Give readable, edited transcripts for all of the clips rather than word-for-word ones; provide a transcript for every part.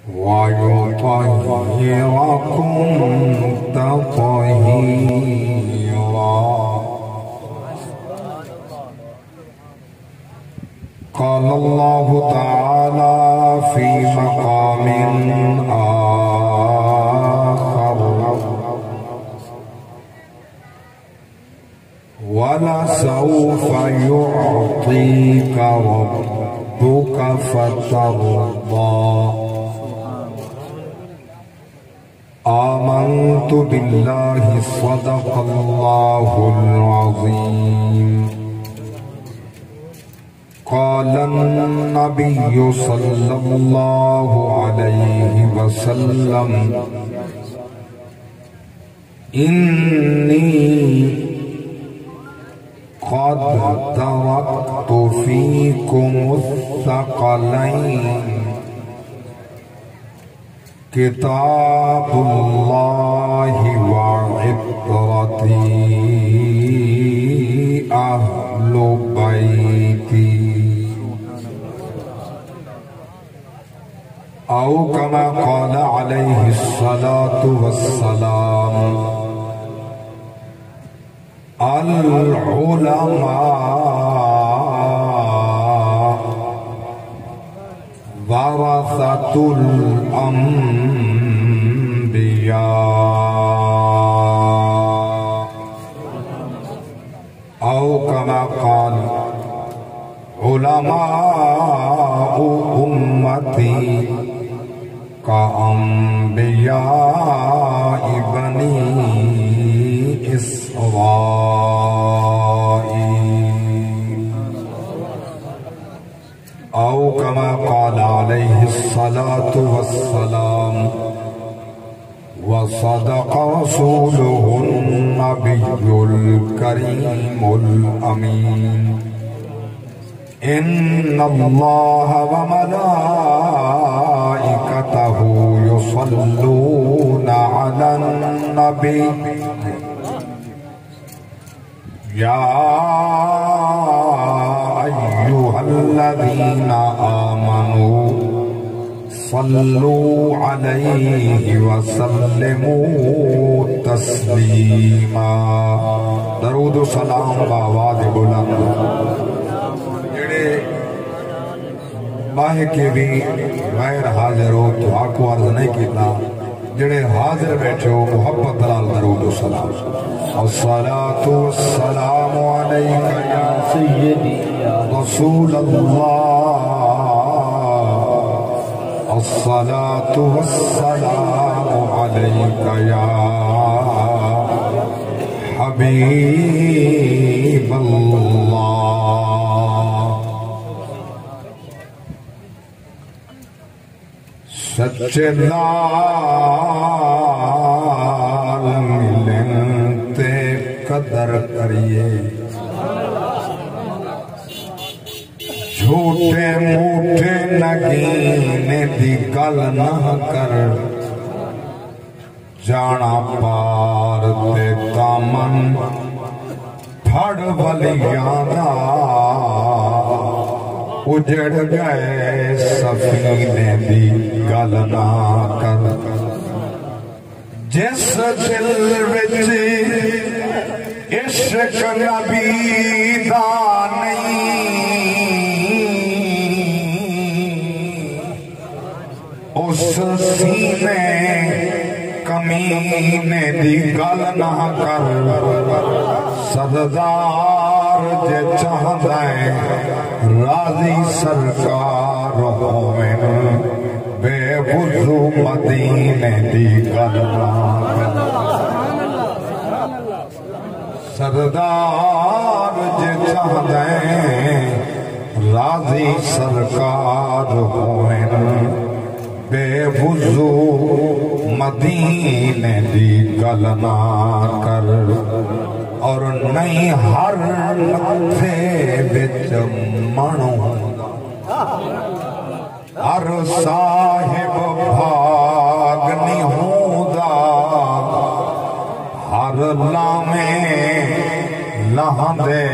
وَيُطَهِّرَكُمْ تَطْهِيرًا. قال الله تعالى في مقام آخر: وَلَسَوْفَ يُعْطِيكَ رَبُّكَ فَتَرْضَى. آمنت بالله صدق الله العظيم. قال النبي صلى الله عليه وسلم: إني قد تركت فيكم الثقلين کتاب اللہ وعطرتی اہل بیتی، او کما قال علیہ الصلاة والسلام: العلماء ورثۃ الانبیاء، او کما قال: علماء امتی کانبیاء بنی اسرائیل، او کما قال علیہ الصلاة والسلام: وصدق رسوله النبي الكريم الأمين. إن الله وملائكته يصلون على النبي يا أيها الذين آمنوا صلوا عليه وسلموا تسلیما. درود و سلام باواز بلند جڑے باہے کے بھی غیر حاضر ہو تو آکو عرض نہیں کیتا، جڑے حاضر بیٹھے ہو محبت دلال درود و سلام. الصلاة والسلام علیکہ یا سیدی رسول اللہ، الصلاة والسلام عليك يا حبيب الله. سچے لال ملتے قدر کریے، جھوٹے موٹے نگینے دی گل نہ کر، جانا پار تے دامن پھڑ ولیانا، اجڑ گئے سفینے دی گل نہ کر. جس دل وچ عشق نبی دا اس سینے کمینے دی گل نہ کر. سردار جے چاہدائیں راضی سرکار ہوئن، بے وضو مدینے دی گل نہ کر. سردار جے چاہدائیں راضی سرکار ہوئن، بے وضو مدینے دی گل نہ کر. اور نہیں ہر متھے بچ مانو، ہر صاحب بھاگ نہیں ہوندا، ہر لامیں لہندے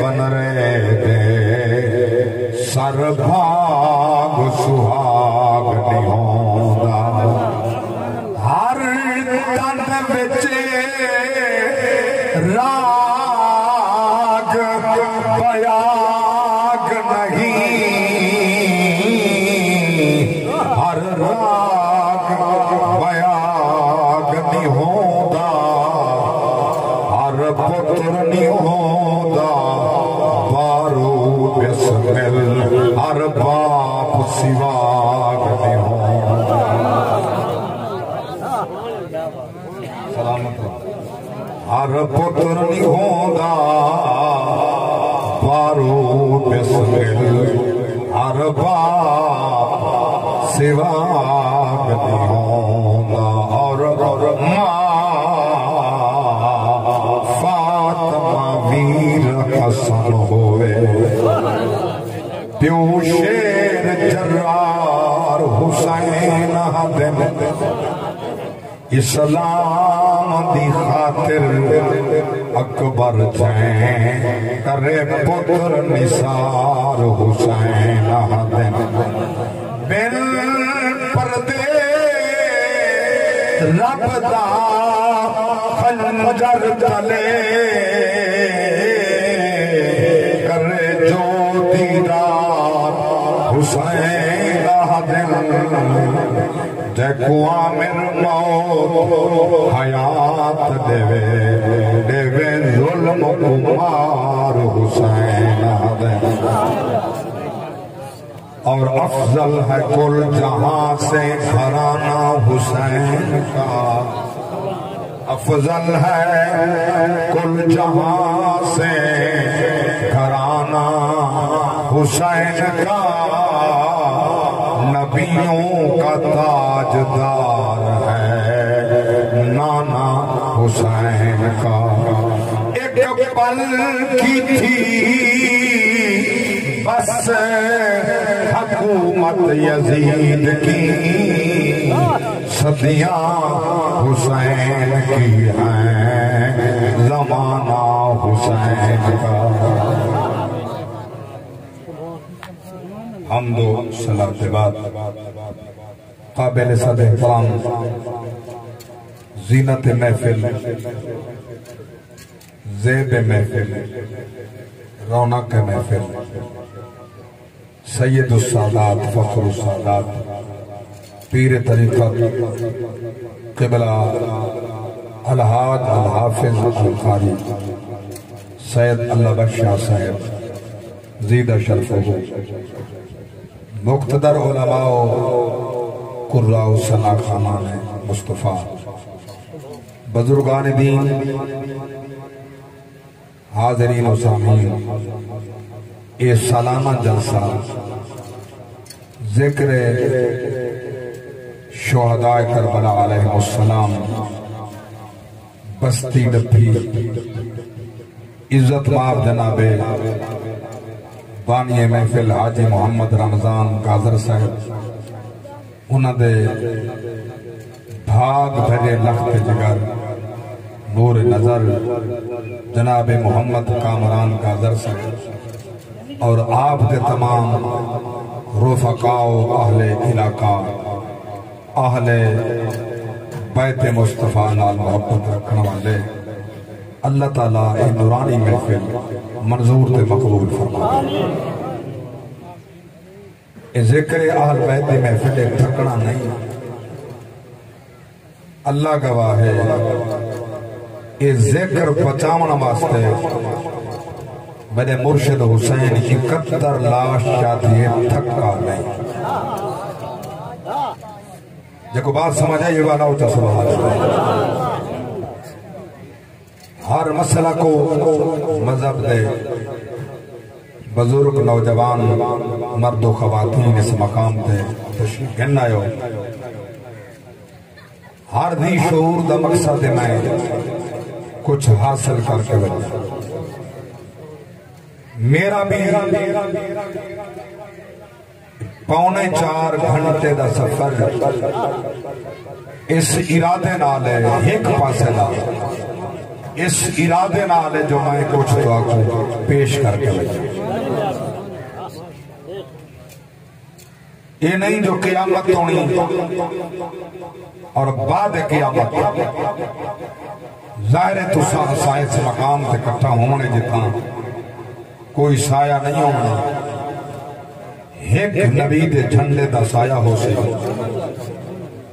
بن رہے دے، سر بھاگ سہاگ نہیں ہوں. بچے راگ بیاگ نہیں ہر راگ بیاگ نہیں ہوتا ہر پتر نہیں ہوتا بارو بسمل ہر باپ سواگ نہیں ہوتا ہر پتر نہیں ہوتا بارو بسمل ہر باپ سواگ نہیں ہوتا اور ماں فاطمہ ویر حسن ہوئے پیو شیر جرار حسین دن اسلام دی خاطر اکبر جائیں کرے پتر نثار حسین دن بن پردے رب دا خنجر تلے کرے جو دیدار حسین دن جے کو عامر موت حیات دیوے ظلم کمار حسین دن اور افضل ہے کل جہاں سے گھرانہ حسین کا افضل ہے کل جہاں سے گھرانہ حسین کا نبیوں کا تاجدار ہے نانا حسین کا ایک پل کی تھی بس حکومت یزید کی صدیاں حسین کی ہیں زمانہ حسین کا حمد و صلاۃ کے بعد قابل صد احترام زینت محفل زیب محفل رونق محفل سید السادات فخر السادات پیر طریقت قبلہ الحاج الحافظ القاری سید اللہ بخش شاہ صاحب زیدہ شرف ہو مقتدر علماء قراء و ثنا خانان مصطفیٰ بزرگان دین حاضرین و سامعین یہ سالانہ جلسہ ذکر شہداء کربلا علیہ السلام بستی ڈپھی عزت مآب جناب بانی محفل حاجی محمد رمضان گازر صاحب انہاں دے بھاگ بھرے لخت جگر نور نظر جناب محمد کامران گازر صاحب اور آپ کے تمام رفقاء و اہل علاقہ اہل بیت مصطفیٰ نال محبت رکھنے والے اللہ تعالیٰ اے نورانی محفل منظور تے مقبول فرما اے ذکر اہل بیت محفل تھکنا نہیں اللہ گواہ ہے اے ذکر پچامنا واسطے میرے مرشد حسین 71 لاش شادی تھکا نہیں جب بات سمجھا یہ والا ہوتا سبحان اللہ ہر مسئلہ کو مذہب دے بزرگ نوجوان مرد و خواتین اس مقام دے تشریف گننا ہو ہر دی شعور دا مقصد میں کچھ حاصل کر کے بجا میرا بھی 3.25 گھنٹے دا سفر اس ارادے نالے ایک پاسے لا اس ارادے نالے جو میں کچھ تو آکو پیش کر کے بجا یہ نہیں جو قیامت ہونی اور بعد قیامت ظاہر ہے تو سائنس مقام سے کٹھا ہونے جتنا کوئی سایہ نہیں ہونا ایک نبی دے جھنڈے دا سایہ ہو سی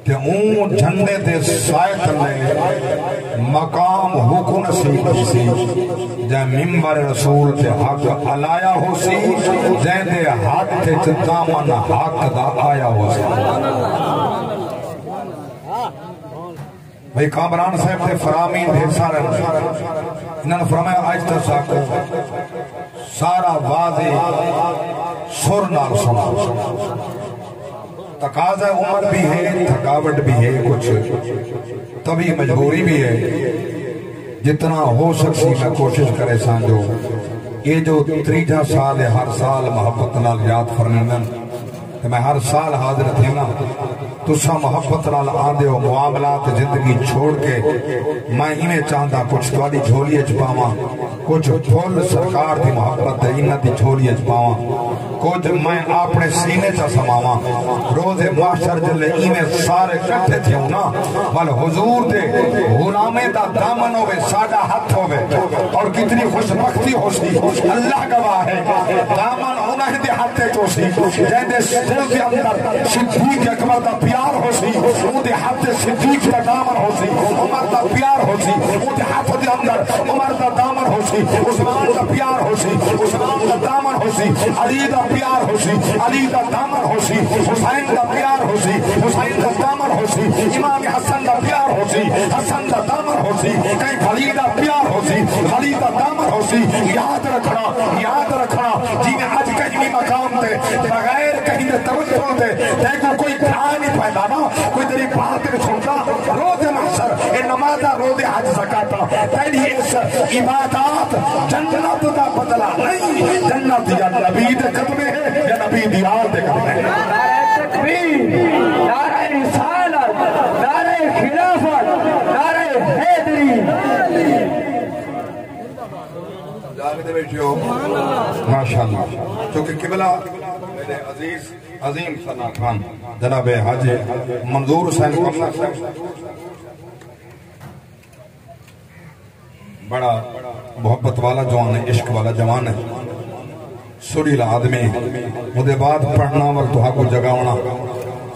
کہ اون جھنڈے دے سایہ تلے مقام حکم نصیب سی جائے ممبر رسول تے حق علایا ہو سی جائے دے حق تے دامن حق دا آیا ہو سی بھئی کامران صاحب تے فرامین ڈھیر سارے انہوں نے فرمایا آج تساکو سارا واضح سر نال سنا تقاضہ عمر بھی ہے تھکاوٹ بھی ہے کچھ طبی مجبوری بھی ہے جتنا ہو سکسی میں کوشش کرے سانجو یہ جو 3 سال ہے ہر سال محبت نال یاد فرمیندن کہ میں ہر سال حاضر تھی نا تسا محبت نال آندے ہو معاملات زندگی چھوڑ کے میں ہی میں چاہتا کچھ توڑی جھولی اچپاواں کچھ پھول سرکار دی محبت انہ دی جھولی اچپاواں کچھ میں اپنے سینے چا سماواں روز معاشر جلے ایمیں سارے کٹھے تھے ہونا بل حضور دے غلامے دا دامن ہوئے ساڑا ہاتھ ہوئے اور کتنی خوش بختی ہو سی اللہ گواہ ہے دامن ہونا ہی دے ہاتھے تو سی جہاں دے دل کے اندر صدیق اکبر دا پیار ہو سی وہ دے ہاتھ صدیق دا دامن ہو سی عمر دا پیار ہو سی وہ دے ہاتھ دے اندر عمر دا دامن ہو سی عثمان دا پیار ہو سی عثمان دا دامن ہو سی علی دا پیار ہو سی علی دا دامن ہو سی حسین دا پیار ہو سی حسین دا دامن ہو سی امام حسن دا پیار ہو سی حسن دا دامن ہو سی کہیں علی دا پیار ہو سی علی دا دامن ہو سی یاد رکھنا جی میں آج کہیں مقام تے بغیر کہیں دے توجہ دے دیکھو کوئی بھا نہیں پیدا نا کوئی تیری بات نہیں سنتا روز محشر اے نمازہ روز حج زکاة تیری اس عبادات جنت دا بدلہ نہیں جنت یا نبی دے قدمے ہے یا نبی دیار دے قدمے ہے نعرہ تکبیر نعرہ رسالت نعرہ خلافت نعرہ حیدری جاگتے بیٹھے ہو ماشاءاللہ چونکہ قبلہ میرے عزیز عظیم ثنا خان جناب حاج منظور حسین کمنا صاحب بڑا محبت والا جوان ہے عشق والا جوان ہے سڑی آدمی مدے بعد پڑھنا اور تو کو جگاونا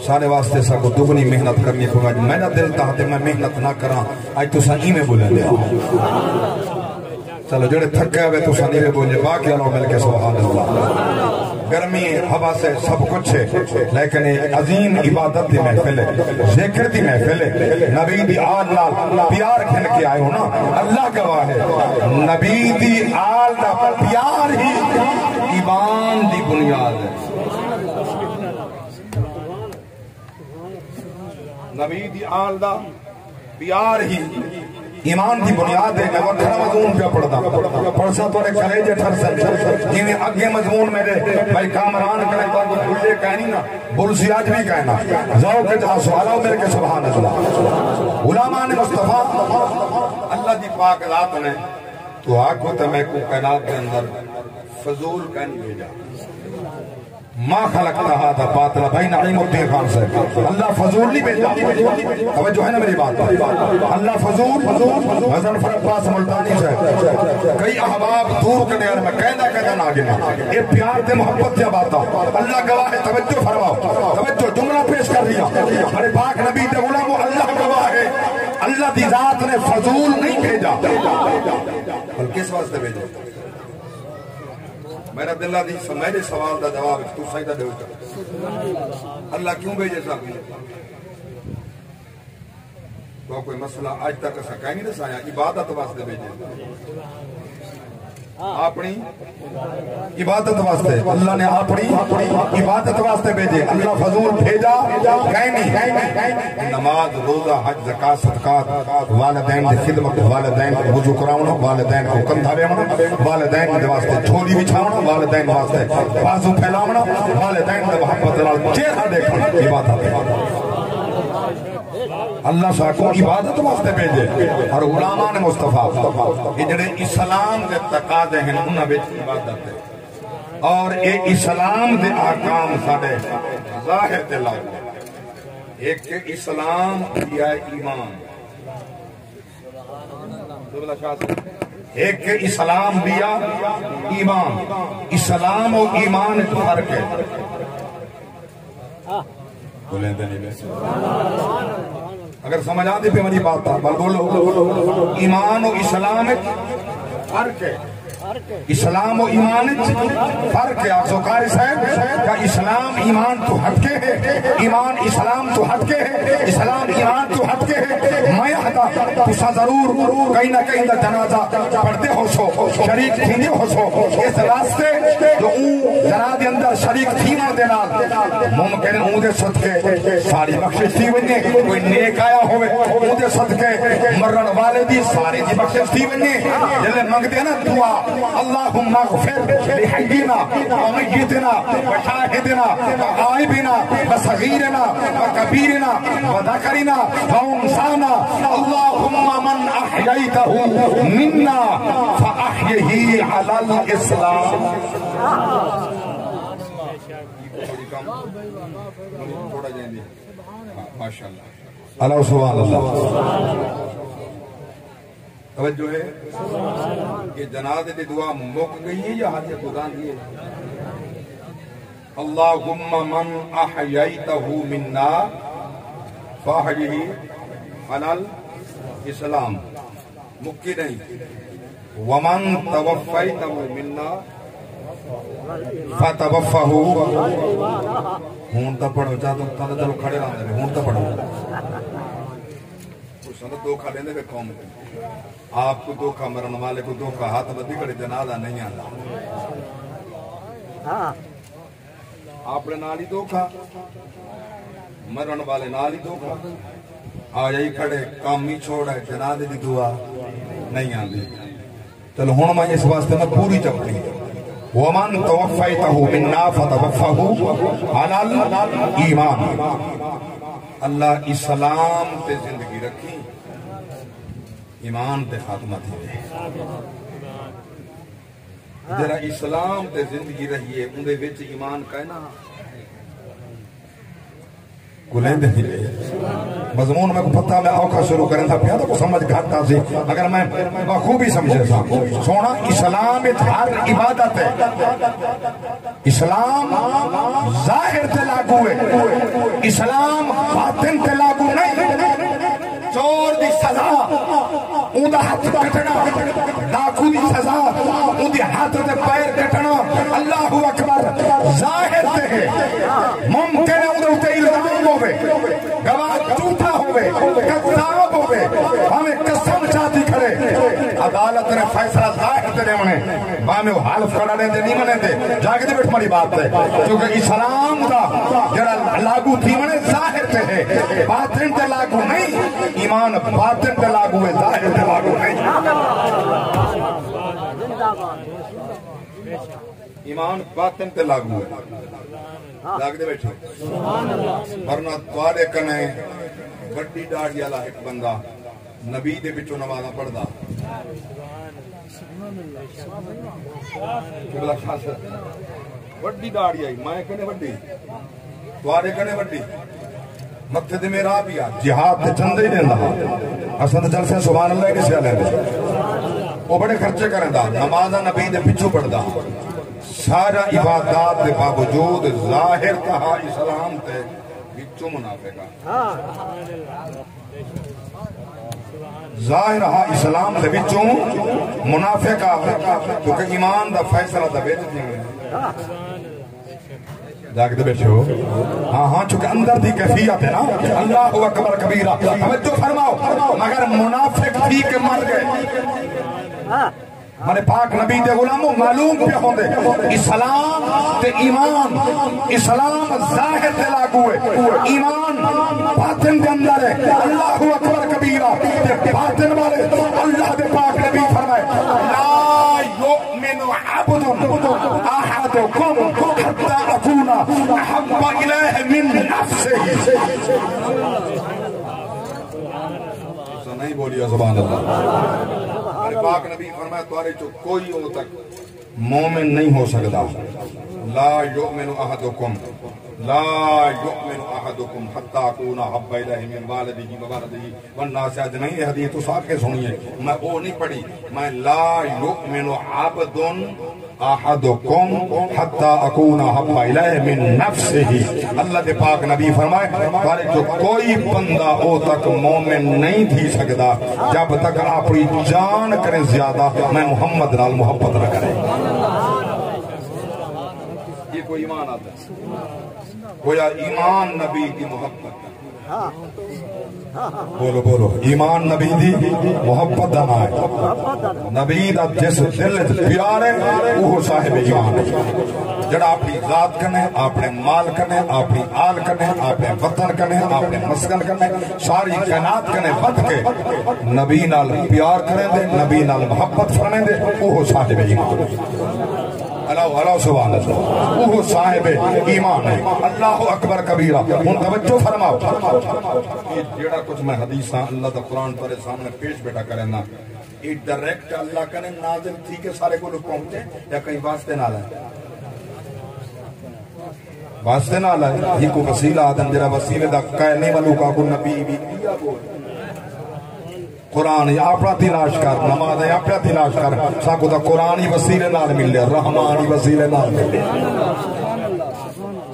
سارے واسطے سا کو دگنی محنت کرنی پڑا میرا دل تھا میں محنت نہ کراں آج تو سا میں بولے لیا چلو جڑے تھکے ہوئے تو سا نیوے بولے باقی اللہ مل کے سبحان اللہ گرمی ہوا سے سب کچھ ہے لیکن عظیم عبادت دی محفل ہے ذکر دی محفل ہے نبی دی آل نال پیار کھن کے آئے ہو نا اللہ گواہ ہے نبی دی آل دا پیار ہی ایمان دی بنیاد ہے نبی دی آل دا پیار ہی ایمان دی بنیاد ہے میں وکھرا مضمون پہ پڑھتا پڑھسا تو نے کلیجے ٹھرسن جنہیں اگے مضمون میرے بھائی کامران کرے تو بھولے کہنی نا بلسی آج بھی کہنا ذوق جہاں سوالہ میرے کے سبحان اللہ علماء نے مصطفیٰ اللہ دی پاک ذات نے تو آگو تمہیں کو کائنات کے اندر فضول کہنی بھیجا ما خلقتا هذا باطلا بھائی نعیم الدین خان سے اللہ فضول نہیں بھیجا توجہ ہے نا میری بات اللہ فضول حضرت فرقاس ملتانی سے کئی احباب دور کے نیار میں قیدہ نہ گنا یہ پیار دے محبت یا باتا اللہ گواہ ہے توجہ فرماؤ توجہ جملہ پیش کر دیا ہمارے پاک نبی دے غلام اللہ گواہ ہے اللہ دی ذات نے فضول نہیں بھیجا بلکہ کس واسطے بھیجا میرا دلہ دی میرے سوال دا جواب تو سجدہ دے کر اللہ کیوں بھیجے صاحب تو کوئی مسئلہ آج تک ایسا کہیں نہیں دسایا عبادت واسطے بھیجے اپنی عبادت واسطے اللہ نے اپنی عبادت واسطے بھیجے اللہ فضول بھیجا کہیں نہیں نماز روزہ حج زکات صدقات والدین کی خدمت والدین کو وضو کراونا والدین کو کندھا بیونا والدین کے واسطے جھولی بچھاونا والدین واسطے بازو پھیلاونا والدین کے محبت لال چہرہ دیکھنا عبادت اللہ ساکو عبادت واسطے بھیجے اور علماء نے مصطفیٰ یہ جڑے اسلام کے تقاضے ہیں انہاں وچ عبادت ہے اور اے اسلام دے احکام ساڑے ظاہر دے لاؤ ایک اسلام یا ایمان ایک اسلام دیا ایمان اسلام و ایمان فرق ہے اگر سمجھ آتے پہ میری بات تھا بولو ایمان و اسلام فرق ہے اسلام و ایمان فرق ہے آپ سوکاری صاحب کہ اسلام ایمان تو ہٹ کے ہے ایمان اسلام تو ہٹ کے ہے اسلام ایمان تو ہٹ کے ہے میں ہتا تسا ضرور کہیں نہ کہیں دا جنازہ پڑھتے ہو سو شریک تھینے ہو سو اس راستے جو جناز اندر شریک تھینا دینا ممکن دے صدقے ساری بخشش تھی وننے کوئی نیک آیا ہوئے دے صدقے مرن والے دی ساری دی بخشش تھی وننے جلے منگ دینا دعا اللہم اغفر لحینا ومیتنا وشاہدنا وغائبنا وصغیرنا وکبیرنا وذکرنا وانسانا اللہم من احییتہ منا فاحیہی علی الاسلام ماشاءاللہ اللہ سبحان اللہ توجہ ہے کہ جنازے دی دعا مک گئی ہے یا حاجت قرآن دی ہے اللہم من احییتہ منا فاحیہی علی الاسلام مکی نہیں ومن توفیتہ منا فتوفہ ہون تا پڑھو چاہتا ہوں تانا چلو کھڑے رہا دے ہون تا پڑھو کچھ سندر دھوکھا لیندے بے قوم کو آپ کو دھوکھا مرن والے کو دھوکھا ہاتھ بدی کڑے جنازہ نہیں آتا آپ نے نالی دھوکھا مرن والے نالی دھوکھا آجائی کھڑے کام ہی چھوڑا ہے جنازے دی دعا نہیں آتی چلو ہون میں اس واسطے میں پوری چپڑی وَمَن تَوَفَّيْتَهُ مِنَّا فَتَوَفَّهُ عَلَى الْإِيمَانِ اللہ اسلام تے زندگی رکھی ایمان تے خاتمہ تھی دے جرا اسلام تے زندگی رہی ہے اندھے ویچ ایمان کہنا گلین دے لے مضمون میں کو پتہ میں آوکھا شروع کریں تھا پیادہ کو سمجھ گھاٹا سے اگر میں بخوبی سمجھے تھا سونا اسلام ہر عبادت ہے اسلام ظاہر تے لاگو ہے اسلام باطن تے لاگو نہیں چور دی سزا اندھا ہاتھ کٹنا ڈاکو دی سزا اندھے ہاتھ دے پیر کٹنا اللہ اکبر ظاہر تے ہے ممکن ہے اندھے اتے الزام ہوئے گواہ جھوٹا ہوئے کذاب ہوئے ہمیں قسم چاہتی کھڑے عدالت نے فیصلہ ظاہر تے ہونے ہمیں حالف کھڑا لیں دے نہیں منے دے جاگے دے بیٹھ ماری بات ہے کیونکہ اسلام دا جڑا لاگو تھی منے ظاہر تے ہے باطن تے لاگو نہیں ایمان باطن تے لاگو ہے ظاہر تے لاگو نہیں ایمان باطن تے لاگو ہے لاگ دے بیٹھو ورنہ توارے کنے بڑی ڈاڑی والا ایک بندہ نبی دے بچوں نمازہ پڑھ دا بڑی ڈاڑی آئی مائے کنے بڑی توارے کنے بڑی مقصد میرا بھی آ جہاد تے چندے ہی دیں دا اسند جلسے سبحان اللہ کسی آلے دے وہ بڑے خرچے کریں دا نمازہ نبی دے پچھو پڑھ دا سارا عبادات دے باوجود ظاہر تہا اسلام تے بچوں منافقہ ظاہر ہا اسلام دے بچوں منافقہ کیونکہ ایمان دا فیصلہ دا بیت تھی جاگتے بیٹھے ہو ہاں چونکہ اندر دی کیفیت ہے نا اللہ اکبر کبیرہ ہمیں تو فرماؤ مگر منافق تھی کہ مر گئے ہمارے پاک نبی دے غلاموں معلوم پہ ہوں دے اسلام تے ایمان اسلام ظاہر تے لاگو ہے ایمان باطن دے اندر ہے اللہ اکبر کبیرہ تے باطن والے اللہ دے پاک نبی فرمائے لا یؤمن عبد احدکم حتی اکون احب الیہ من نفسہ نہیں بولیے سبحان اللہ پاک نبی فرمایا توارے چو کوئی ہو تک مومن نہیں ہو سکتا. لا یؤمن احدکم حتی اکون احب الیہ من والدہ وولدہ والناس اجمعین. حدیث تو صاحب کے سنیے, میں وہ نہیں پڑھی, میں لا یؤمن عبد احدکم حتی اکون احب الیہ من نفسہ. اللہ دے پاک نبی فرمائے پر جو کوئی بندہ او تک مومن نہیں تھی سکتا جب تک اپنی جان کرے زیادہ میں محمد نال محبت نہ کرے. یہ کوئی ایمان آتا ہے, گویا ایمان نبی کی محبت. بولو بولو, ایمان نبی دی محبت دا نام ہے. نبی دا جس دل پیار ہے وہ صاحب ایمان ہے. جڑا اپنی ذات کرنے, اپنے مال کرنے, اپنی آل کرنے, اپنے وطن کرنے, اپنے مسکن کرنے, ساری کائنات کرنے بد کے نبی نال پیار کریں دے, نبی نال محبت فرمیں دے, وہ صاحب ایمان ہے. اللہ سبحان اللہ, وہ صاحب ایمان ہے. اللہ اکبر کبیرہ. ان توجہ فرماؤ, یہ جیڑا کچھ میں حدیثاں اللہ دا قرآن پر سامنے پیش بیٹھا کریں نا, یہ ڈائریکٹ اللہ کرنے نازل تھی کہ سارے کو لوگ پہنچے یا کہیں واسطے نہ لائے, واسطے نہ لائے. یہ کو وسیلہ آدم جرا وسیلے دا کہنے والوں کا کو نبی بھی کیا بول قرآن اپنا تلاش کر, نماز اپنا تلاش کر, ساکو دا قرآن ہی وسیلے نال ملے, رحمان ہی وسیلے نال ملے,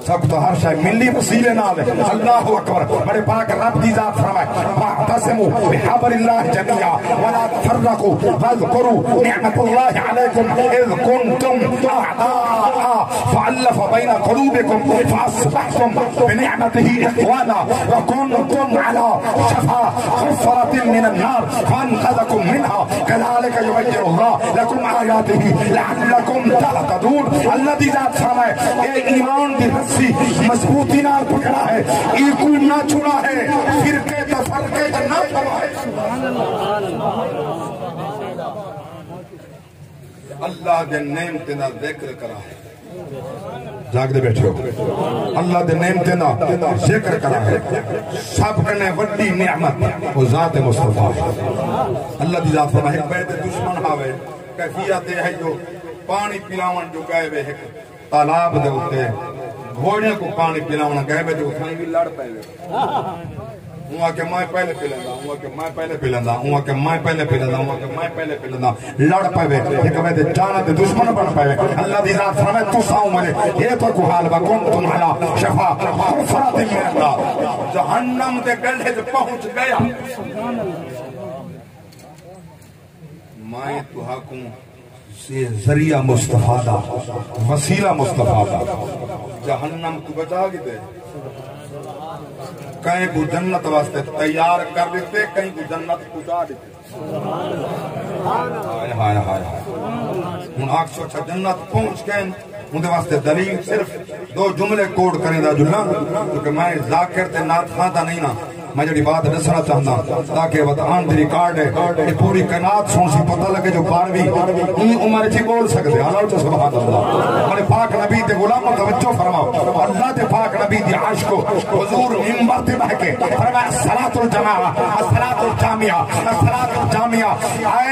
سب تو ہر شاید ملی وسیلے نال. اللہ اکبر. بڑے پاک رب دی ذات فرمائے واعتصموا بحبل اللہ جميعا ولا تفرقوا واذكروا نعمت اللہ علیکم اذ کنتم اعداء فالف بین قلوبکم فاصبحتم بنعمته اخوانا وکنتم على شفا حفرة من النار فانقذکم منها كذلك يبين اللہ لکم آیاته لعلکم تهتدون. اللہ دی ذات فرمائے اے ایمان دی مضبوطی نال پکڑا ہے, ایکو نہ چھڑا ہے, فرقے تفرقے نہ چھڑا ہے. اللہ دے نعمت نال ذکر کرا ہے, جاگ دے بیٹھو, اللہ دے نعمت نال ذکر کرا ہے. سب کنے وڈی نعمت وہ ذات مصطفیٰ. اللہ دی ذات فرمائے بیت دشمن آوے کیفیت ہے جو پانی پلاون جو گئے وے ایک تالاب دے ہوتے گھوڑیاں کو پانی پلاونا گئے بے جو اتھائی بھی لڑ پہلے, ہوا کہ میں پہلے پلندہ, ہوا کہ میں پہلے پلندہ, ہوا کہ میں پہلے پلندہ, ہوا کہ میں پہلے پلندہ, لڑ پہوے ایک میں دے جانا دے دشمن بن پہوے. اللہ دی ذات فرمائے تو ساؤں ملے یہ تو کو حال بکن تم علا شفا حفرات من اللہ, جہنم دے گلھے جو پہنچ گیا. میں تو حکم سے ذریعہ مصطفیٰ دا, وسیلہ مصطفیٰ دا, جہنم کو بچا گی دے, کہیں کو جنت واسطے تیار کر دیتے, کہیں کو جنت پہنچا دیتے. ہائے ہائے ہن آکسو اچھا جنت پہنچ گئے, اندے واسطے دلیل صرف دو جملے کوڈ کریں دا جلنا, کیونکہ میں ذاکر تے نات خاندہ نہیں نا, میں جڑی بات دسنا چاہنا تاکہ وطان دی ریکارڈ ہے یہ پوری کائنات سن سی پتہ لگے جو 12ویں عمر تھی بول سکتے. اللہ سبحان اللہ. ہمارے پاک نبی تے غلام توجہ فرماؤ, اللہ تے پاک نبی دی عاشق کو حضور منبر تے بیٹھ کے فرمایا الصلاۃ الجماعہ الصلاۃ الجامعہ الصلاۃ الجامعہ. اے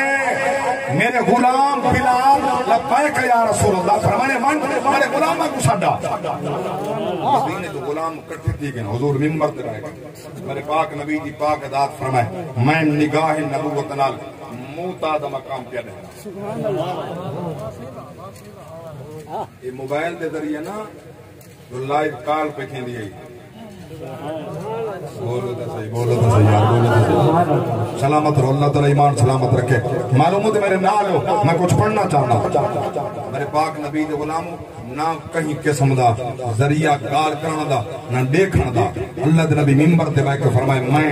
میرے غلام بلال لبیک یا رسول اللہ. فرمانے من میرے غلام کو چھڈا, مدینے تو غلام کٹھے تھی گئے, حضور منبر تے بیٹھ کے میرے پاک نبی دی پاک ذات فرمائے میں نگاہ نبوت نال موتا دا مقام پہ دے. یہ موبائل دے ذریعے نا جو لائیو کال پہ کھین دی گئی, بولو دا صحیح, بولو دا صحیح یار, بولو دا صحیح. سلامت رہو, اللہ تعالی ایمان سلامت رکھے. معلوم ہوتے میرے نال ہو, میں کچھ پڑھنا چاہنا. میرے پاک نبی دے غلاموں نہ کہیں قسم دا ذریعہ گال کرنا دا نہ دیکھنا دا. اللہ دے نبی منبر تے بیٹھ کے فرمائے میں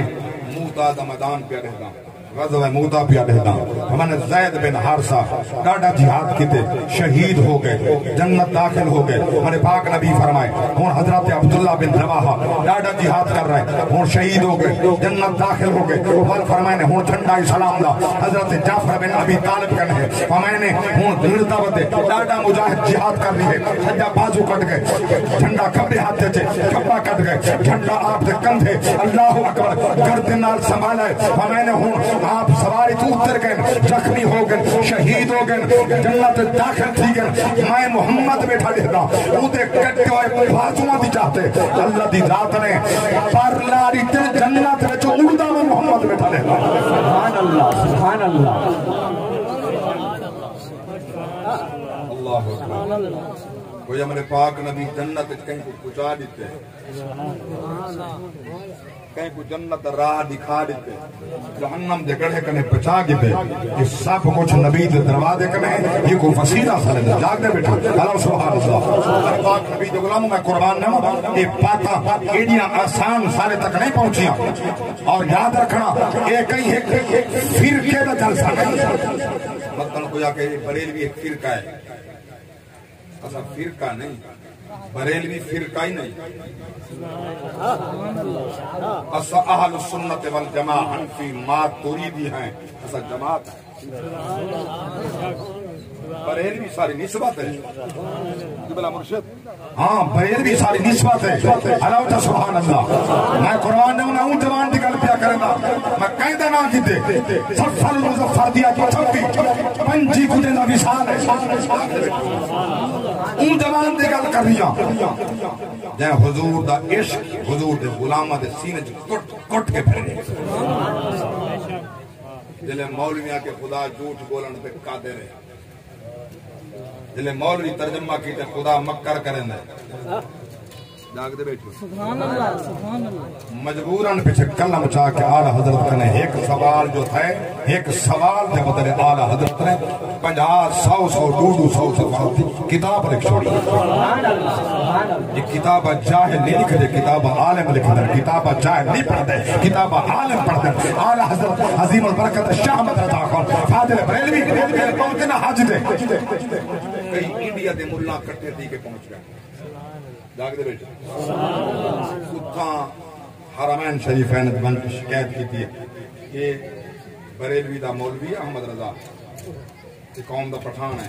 موتا دا میدان پہ رہتا, غزوہ موتا پہ رہتا. ہمیں زید بن حارثہ ڈاڈا جہاد کیتے, شہید ہو گئے, جنت داخل ہو گئے. ہمارے پاک نبی فرمائے ہوں حضرت عبداللہ بن رواحہ ڈاڈا جہاد کر رہے ہوں شہید ہو گئے, جنت داخل ہو گئے. اور فرمائے نے ہوں جھنڈا اسلام دا حضرت جعفر بن ابی طالب کرنے ہے. فرمائے نے ہوں دلتا بتے ڈاڈا مجاہد جہاد کر رہی ہے, سجا بازو کٹ گئے, جھنڈا کھبے ہاتھ سے کھبا کٹ گئے, جھنڈا آپ سے کندھے اللہ اکبر گردن نال سنبھالا ہے. فرمائے نے ہوں آپ سواری تو اتر گئے زخمی ہو گئے شہید ہو گئے جنت داخل تھی گئے میں محمد بیٹھا دیتا اودے کٹے ہوئے فاطمہ دی چاہتے اللہ دی ذات نے پر لاری تے جنت وچ اڑدا میں محمد بیٹھا دیتا سبحان اللہ سبحان اللہ اللہ اکبر کوئی ہمارے پاک نبی جنت کہیں کو پہنچا دیتے کہیں کو جنت راہ دکھا دیتے جہنم دے گڑھے کنے بچا دیتے یہ سب کچھ نبی دے دروازے کنے یہ کو وسیلہ سالے دے جاگ دے بیٹھا اللہ سبحان اللہ ہمارے پاک نبی دے غلاموں میں قربان نہ یہ پاتا ایڈیاں آسان سارے تک نہیں پہنچیاں اور یاد رکھنا یہ کہیں ایک فرقے دا جلسہ نہیں مطلب کوئی آکے بریلوی ایک فرقہ ہے ایسا فرقہ نہیں بریلوی فرقہ ہی نہیں ایسا اہل سنت والجماع حنفی ماتریدی ہیں ایسا جماعت ہے بریلوی ساری نسبت ہے قبلہ مرشد ہاں بریلوی ساری نسبت ہے علاوہ سبحان اللہ میں قرآن نے انہوں جوان دی گل پیا کرنا میں کہیں دے نہ کیتے سفر مظفر دیا کی چھپی پنجی کو دینا وصال ہے ان جوان دی گل کر رہا جائے حضور دا عشق حضور دے غلامہ دے سینے کٹ کے پھر جلے مولویاں کے خدا جھوٹ بولن پہ قادر ہے جلے مولوی ترجمہ کیتے خدا مکر کریں دے جاگ دے بیٹھو سبحان اللہ سبحان اللہ مجبوراً پیچھے کلم چاہ کے آلہ حضرت نے ایک سوال جو تھے ایک سوال دے بدلے آلہ حضرت نے 50 100 200 سوال تھی کتاب لکھ چھوڑی یہ کتاب جاہل نہیں لکھ دے کتاب عالم لکھ دے کتاب جاہل نہیں پڑھ دے کتاب عالم پڑھ دے آلہ حضرت عظیم البرکت شاہ مدر داخل فاضل بریلوی پہنچے نا حج دے کئی انڈیا دے ملہ کٹھے تھی کے پہنچ گئے جاگ دے بیٹھے اتھاں حرمین شریفین بن کی شکایت کی تھی کہ بریلوی دا مولوی احمد رضا یہ قوم دا پٹھان ہے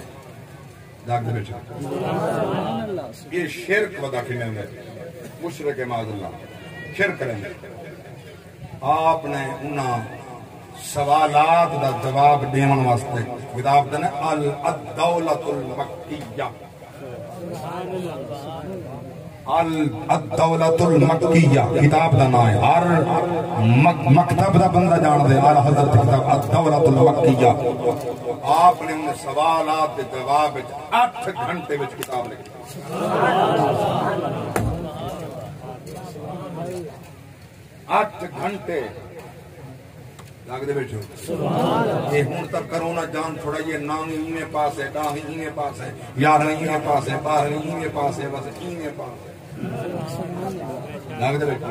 جاگ دے بیٹھے یہ شرک ودا کھلیں گے مشرک معاذ اللہ شرک کریں گے آپ نے انہاں سوالات دا جواب دیمن واسطے کتاب دنے الدولت المکیہ الدولت المکیہ کتاب دا نام ہے ہر مکتب دا بندہ جان دے اعلی حضرت کتاب الدولت المکیہ آپ نے انہیں سوالات دے جواب 8 گھنٹے وچ کتاب لکھی 8 گھنٹے لاگ دے بیٹھو یہ ہون تک کرونا جان چھوڑا یہ نامی اینے پاس ہے ڈاہی اینے پاس ہے یارہی اینے پاس ہے بارہی اینے پاس ہے بس اینے پاس ہے لاگ دے بیٹھو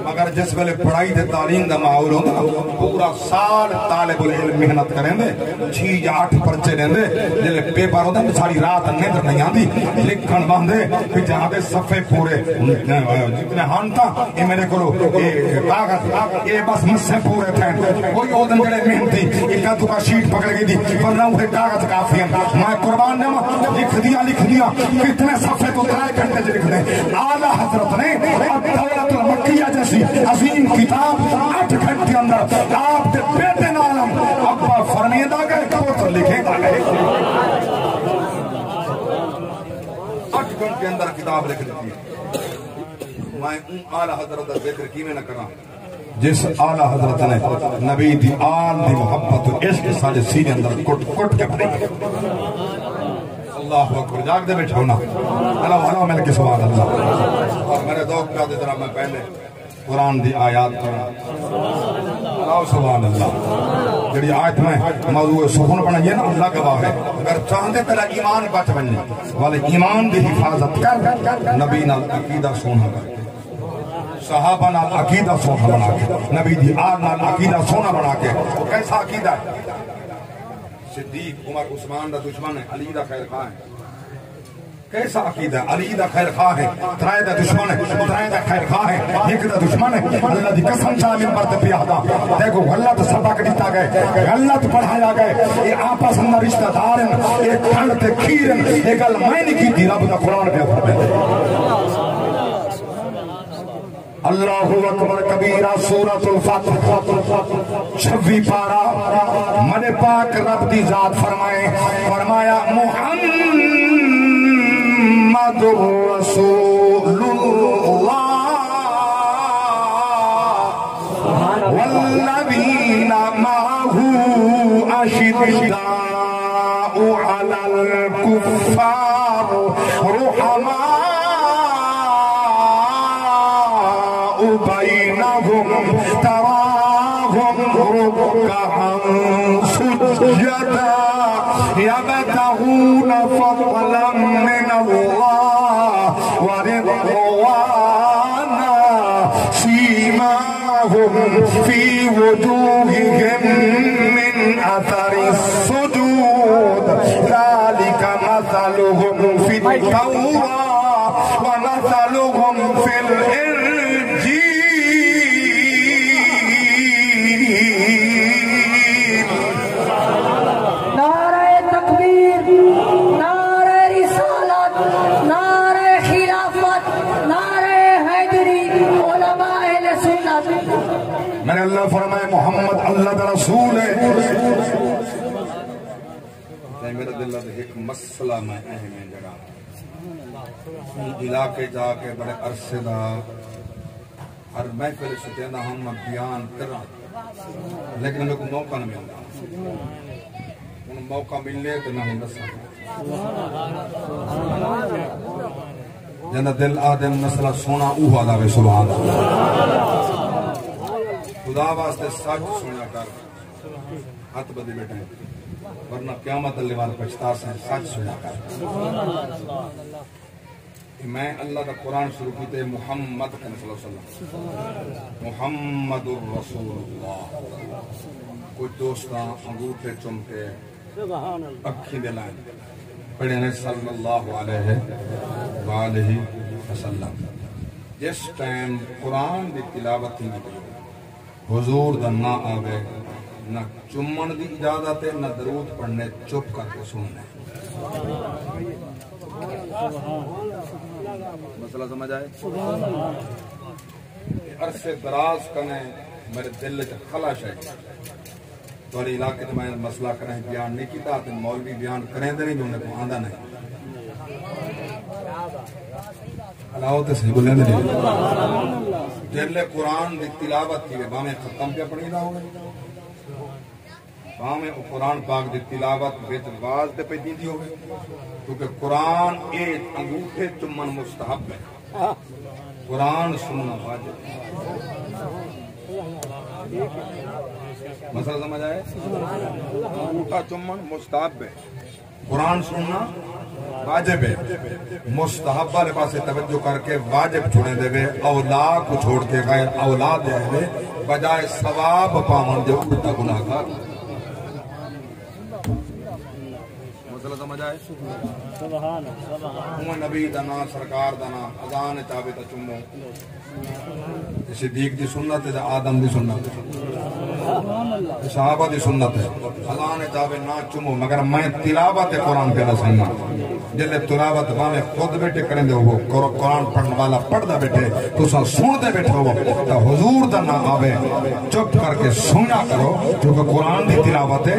مگر جس ویلے پڑھائی دے تعلیم دا ماحول ہوگا پورا سال طالب العلم محنت کریں دے 6 یا 8 پرچے دیں دے جلے پیپر ہوتا ہے ساری رات نیندر نہیں آندی لکھن باندھے پھر جہاں دے صفحے پورے جتنے ہان تھا یہ میرے کو کاغذ یہ بس مجھ سے پورے تھے کوئی اودن جڑے محنتی ایک تو کا شیٹ پکڑ گئی تھی ورنہ وہ کاغذ کافی ہیں میں قربان نے لکھ دیا کتنے صفحے تو 3 گھنٹے سے لکھ دیں اعلیٰ حضرت نے دولت المکیہ جیسی عظیم کتاب 8 گھنٹے اندر آپ کے بیٹے نالم ابا فرمیدہ گئے کبو تو لکھیں گا 8 گھنٹے اندر کتاب لکھ دیتی ہے میں ان اعلیٰ حضرت کا ذکر کیویں نہ کرا جس اعلیٰ حضرت نے نبی دی آل دی محبت و عشق سارے سینے اندر کٹ کے بھری اللہ اکبر جاگ دے بیٹھا ہونا اللہ مل کے سبحان اللہ اور میرے دوست کا طرح میں پہلے قرآن دی آیات کرنا اللہ سبحان اللہ جڑی آیت میں موضوع سکون بنا یہ نا اللہ گواہ ہے اگر چاہتے تیرا ایمان بچ بننے والے ایمان دی حفاظت کر نبی نال عقیدہ سونا کر صحابہ نال عقیدہ سونا بنا کے نبی دی آل نال عقیدہ سونا بنا کے کیسا عقیدہ ہے صدیق عمر عثمان دا دشمن ہے علی دا خیر خواہ ہے کیسا عقیدہ علی دا خیر خواہ ہے ترائے دا دشمن ہے ترائے دا خیر خواہ ہے ایک دا دشمن ہے اللہ دی قسم چاہ من برد پیادا دیکھو غلط سبق دیتا گئے غلط پڑھایا گئے یہ آپس اندر رشتہ دارن ایک کھنڈ تے کھیرن ایک المائنی کی دی رب دا قرآن پہ فرمائے اللہ اکبر کبیرہ سورۃ الفاتح 26 پارہ من پاک رب دی ذات فرمایا محمد رسول اللہ والذین معہ اشداء علی الکفار رحماء بينهم تراهم ركعا سجدا يبتغون فضلا من الله ورضوانا سيماهم في وجوههم من أثر السجود ذلك مثلهم في التوراة ومثلهم في الإنجيل میں نے اللہ فرمائے محمد اللہ دا رسول ہے. میرا دل ہے ایک مسئلہ میں اہم ہے جگہ علاقے جا کے بڑے عرصے دا ہر محفل ستینا ہم بیان کر رہا لیکن ہمیں کوئی موقع نہیں ملتا. ان موقع ملنے تو نہ ہوں دسا جنہ دل آدم مسئلہ سونا اوہ آدھا سبحان اللہ. خدا واسطے سچ سنیا کر ہاتھ بدی بیٹھے ورنہ قیامت اللہ والا پچھتا سے سچ سنیا کر. میں اللہ کا قرآن شروع کیتے محمد صلی اللہ علیہ وسلم محمد الرسول اللہ. کچھ دوستاں انگوٹھے چمکے اکھی دلائیں پڑھے نے صلی اللہ علیہ وآلہ وسلم. جس ٹائم قرآن دی تلاوت ہی نہیں حضور دا نہ آوے نہ چمن دی اجازت ہے نہ درود پڑھنے چپ کر کے سننے. مسئلہ سمجھ آئے؟ عرصے دراز کرنے میرے دل سے خلش ہے تو علاقے میں مسئلہ کریں بیان نہیں کیتا تو مولوی بیان کریں دے نہیں جو انہیں کو آندہ نہیں علاوہ تے صحیح بولیں دے نہیں دل قرآن دی تلاوت کی بامیں ختم پہ پڑھی نہ ہوگا بامیں قرآن پاک دی تلاوت بیت واز دے پہ دیندی ہوگا کیونکہ قرآن ایک انگوٹھے چمن مستحب ہے قرآن سننا واجب مسئلہ سمجھ آئے انگوٹھا چمن مستحب ہے قرآن سننا واجب ہے. مستحب والے پاسے توجہ کر کے واجب چھوڑے دے وے اولاد کو چھوڑ کے غیر اولاد دے وے بجائے ثواب پاون دے الٹا گناہ کار. مسئلہ سمجھ آئے سبحان اللہ. نبی دا نام سرکار دا نام اذان چاہے تا چمو صدیق دی سنت ہے آدم دی سنت ہے صحابہ دی سنت ہے. اذان چاہے نہ چمو مگر میں تلاوت قرآن پہ سننا جلے تلاوت والے خود بیٹھے کریں دے وہ قرآن پڑھنے والا پڑھ دا بیٹھے تو سن دے بیٹھے ہو تو حضور دا نہ آوے چپ کر کے سننا کرو کیونکہ قرآن دی تلاوت ہے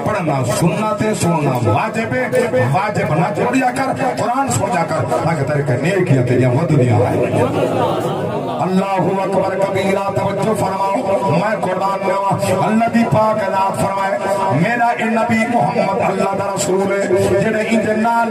پڑھنا سننا تے سننا واجب ہے. واجب نہ چھوڑیا کر قرآن سن جا کر تاکہ طریقہ نیکیاں تیریاں ود دنیا ہے. اللہ اکبر کبیرہ توجہ فرماؤ میں قرآن میں اللہ دی پاک ذات فرمائے میرا اے نبی محمد اللہ دا رسول ہے جنہیں انجنال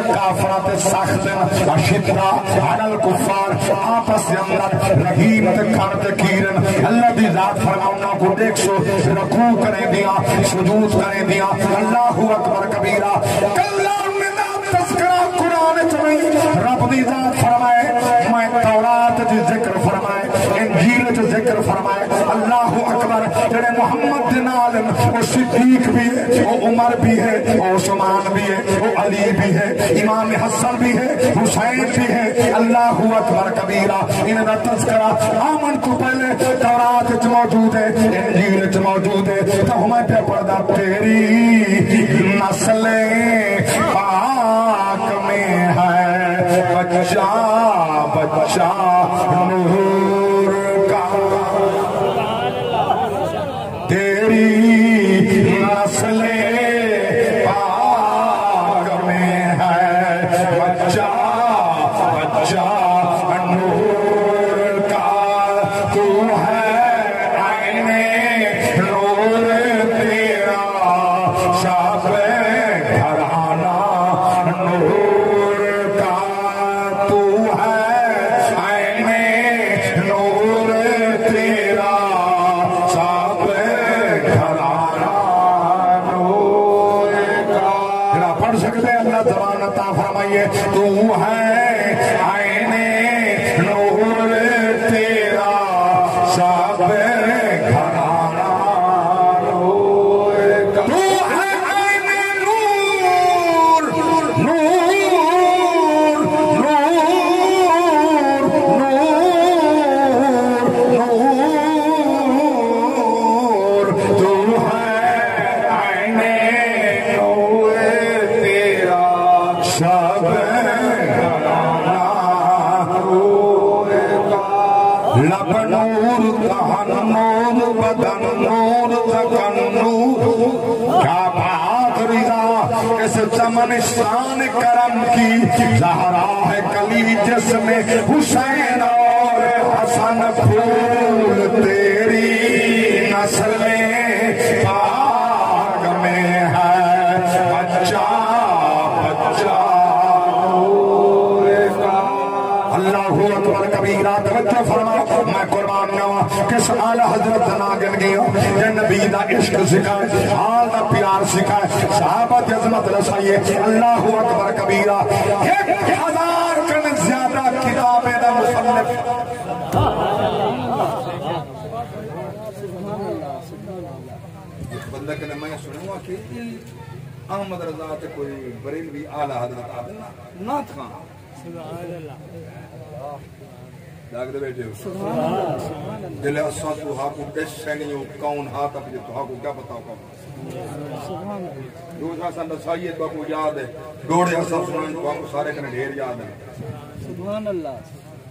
کافرات سخت اشدہ علی الکفار آپس اندر رحیم تکھارت کیرن اللہ دی ذات فرماؤنا کو دیکھ سو رکوع کریں دیا سجود کریں دیا. اللہ اکبر کبیرہ کلہ منا تذکرہ قرآن چمیں رب دی ذات فرمائے میں تورات دی ذکر فرمائے انجیل دی ذکر فرمائے. اللہ اکبر جڑے محمد دنال وہ صدیق بھی ہے وہ عمر بھی ہے وہ عثمان بھی ہے وہ علی بھی ہے امام حسن بھی ہے حسین بھی ہے. اللہ اکبر کبیرہ انہاں تذکرہ آمن کو پہلے تورات وچ موجود ہے انجیل وچ موجود ہے تو ہمیں پہ پردہ تیری نسل پاک میں ہے بچہ بچہ نور تو ہے عین نور تیرا شاہ گھرانہ نور کا تو ہے عین نور تیرا شاہ گھرانہ نور کا. جڑا پڑھ سکتے ہیں اللہ زبان عطا فرمائیے. تو ہے عین نور تیرا شاہ گھرانہ نور کا. تو ہے عین نور نور نور نور. تو ہے عین نور تیرا شاہ گھرانہ نور کا. لب نور دہن نور بدن نور زکن نور. کیا بات رضا اس چمنستان کرم کی. زہرا ہے کلی جسم حسین اور حسن پھول تیری نسل پاک میں ہے بچہ بچہ نور کا. اللہ اکبر کبیرہ. توجہ فرماؤ. میں قربان جاواں کس اعلی حضرت دا گن گیا کہ نبی دا عشق سکھائے حال دا پیار سکھائے صحابہ کی عظمت رسائیے. اللہ اکبر کبیرہ. 1000 کن زیادہ کتابیں دا مصنف. بندہ کہ میں سنوں کہ احمد رضا تے کوئی بریلوی اعلی حضرت آدنا نہ تھا. داغ دے بیٹھے ہو. دل اساں تو ہا کو ڈش سنیو کون ہا تک جو ہا کو کیا بتاؤ کون. جو اساں دسائیے تو کو یاد ہے. ڈوڑے اساں سنن تو کو سارے کنے ڈھیر یاد ہے. سبحان اللہ.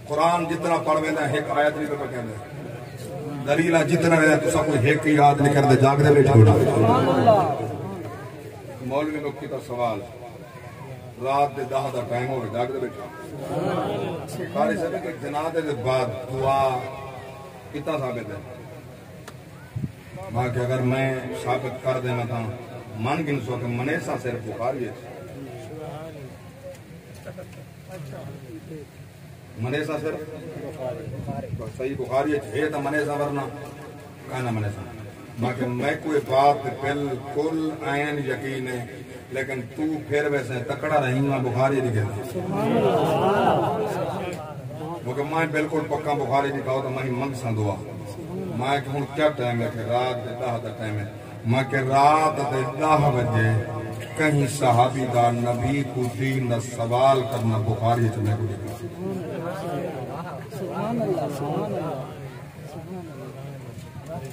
قرآن جتنا پڑھ ویندا ایک آیت نہیں پہ کہندا. دلیل جتنا رہے تو سب کو ایک یاد نہیں کردے. جاگ دے بیٹھے ہو. سبحان اللہ. مولوی لوگ کی تو سوال رات دے 10 دا ٹائم ہو گیا. جاگ دے بیٹھے قاری صاحب کہ جنازے کے بعد دعا کتنا ثابت ہے. ماں کہ اگر میں ثابت کر دینا تھا من گن سو کہ منیسا صرف بخاری ہے. منیسا صرف صحیح بخاری ہے تو منیسا ورنہ کہنا منیسا. ماں کہ میں کوئی بات بالکل عین یقین ہے لیکن تو پھر ویسے تکڑا رہی ہوں بخاری نہیں کہتا. کیونکہ میں بالکل پکا بخاری نہیں کہا تو میں منگ سا دعا. میں کہ ہوں کیا ٹائم ہے کہ رات 10 دا ٹائم ہے. میں کہ رات 10 بجے کہیں صحابی دا نبی کو دین دا سوال کرنا بخاری سے میں کو دیکھا.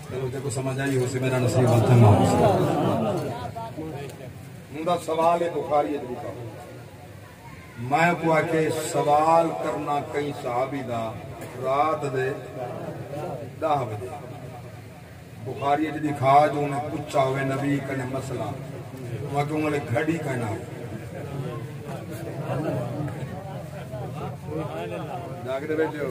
چلو دیکھو سمجھ آئی ہو سے میرا نصیب التمہ ہو سے مندہ سوال بخاری ہے. میں کو آکے سوال کرنا کئی صحابی دا رات دے 10 بجے بخاری جدی کھا جو انہیں پچھا ہوئے نبی کنے مسئلہ وہاں کہ انہیں گھڑی کہنا ہے. جاگتے بیٹھے ہو.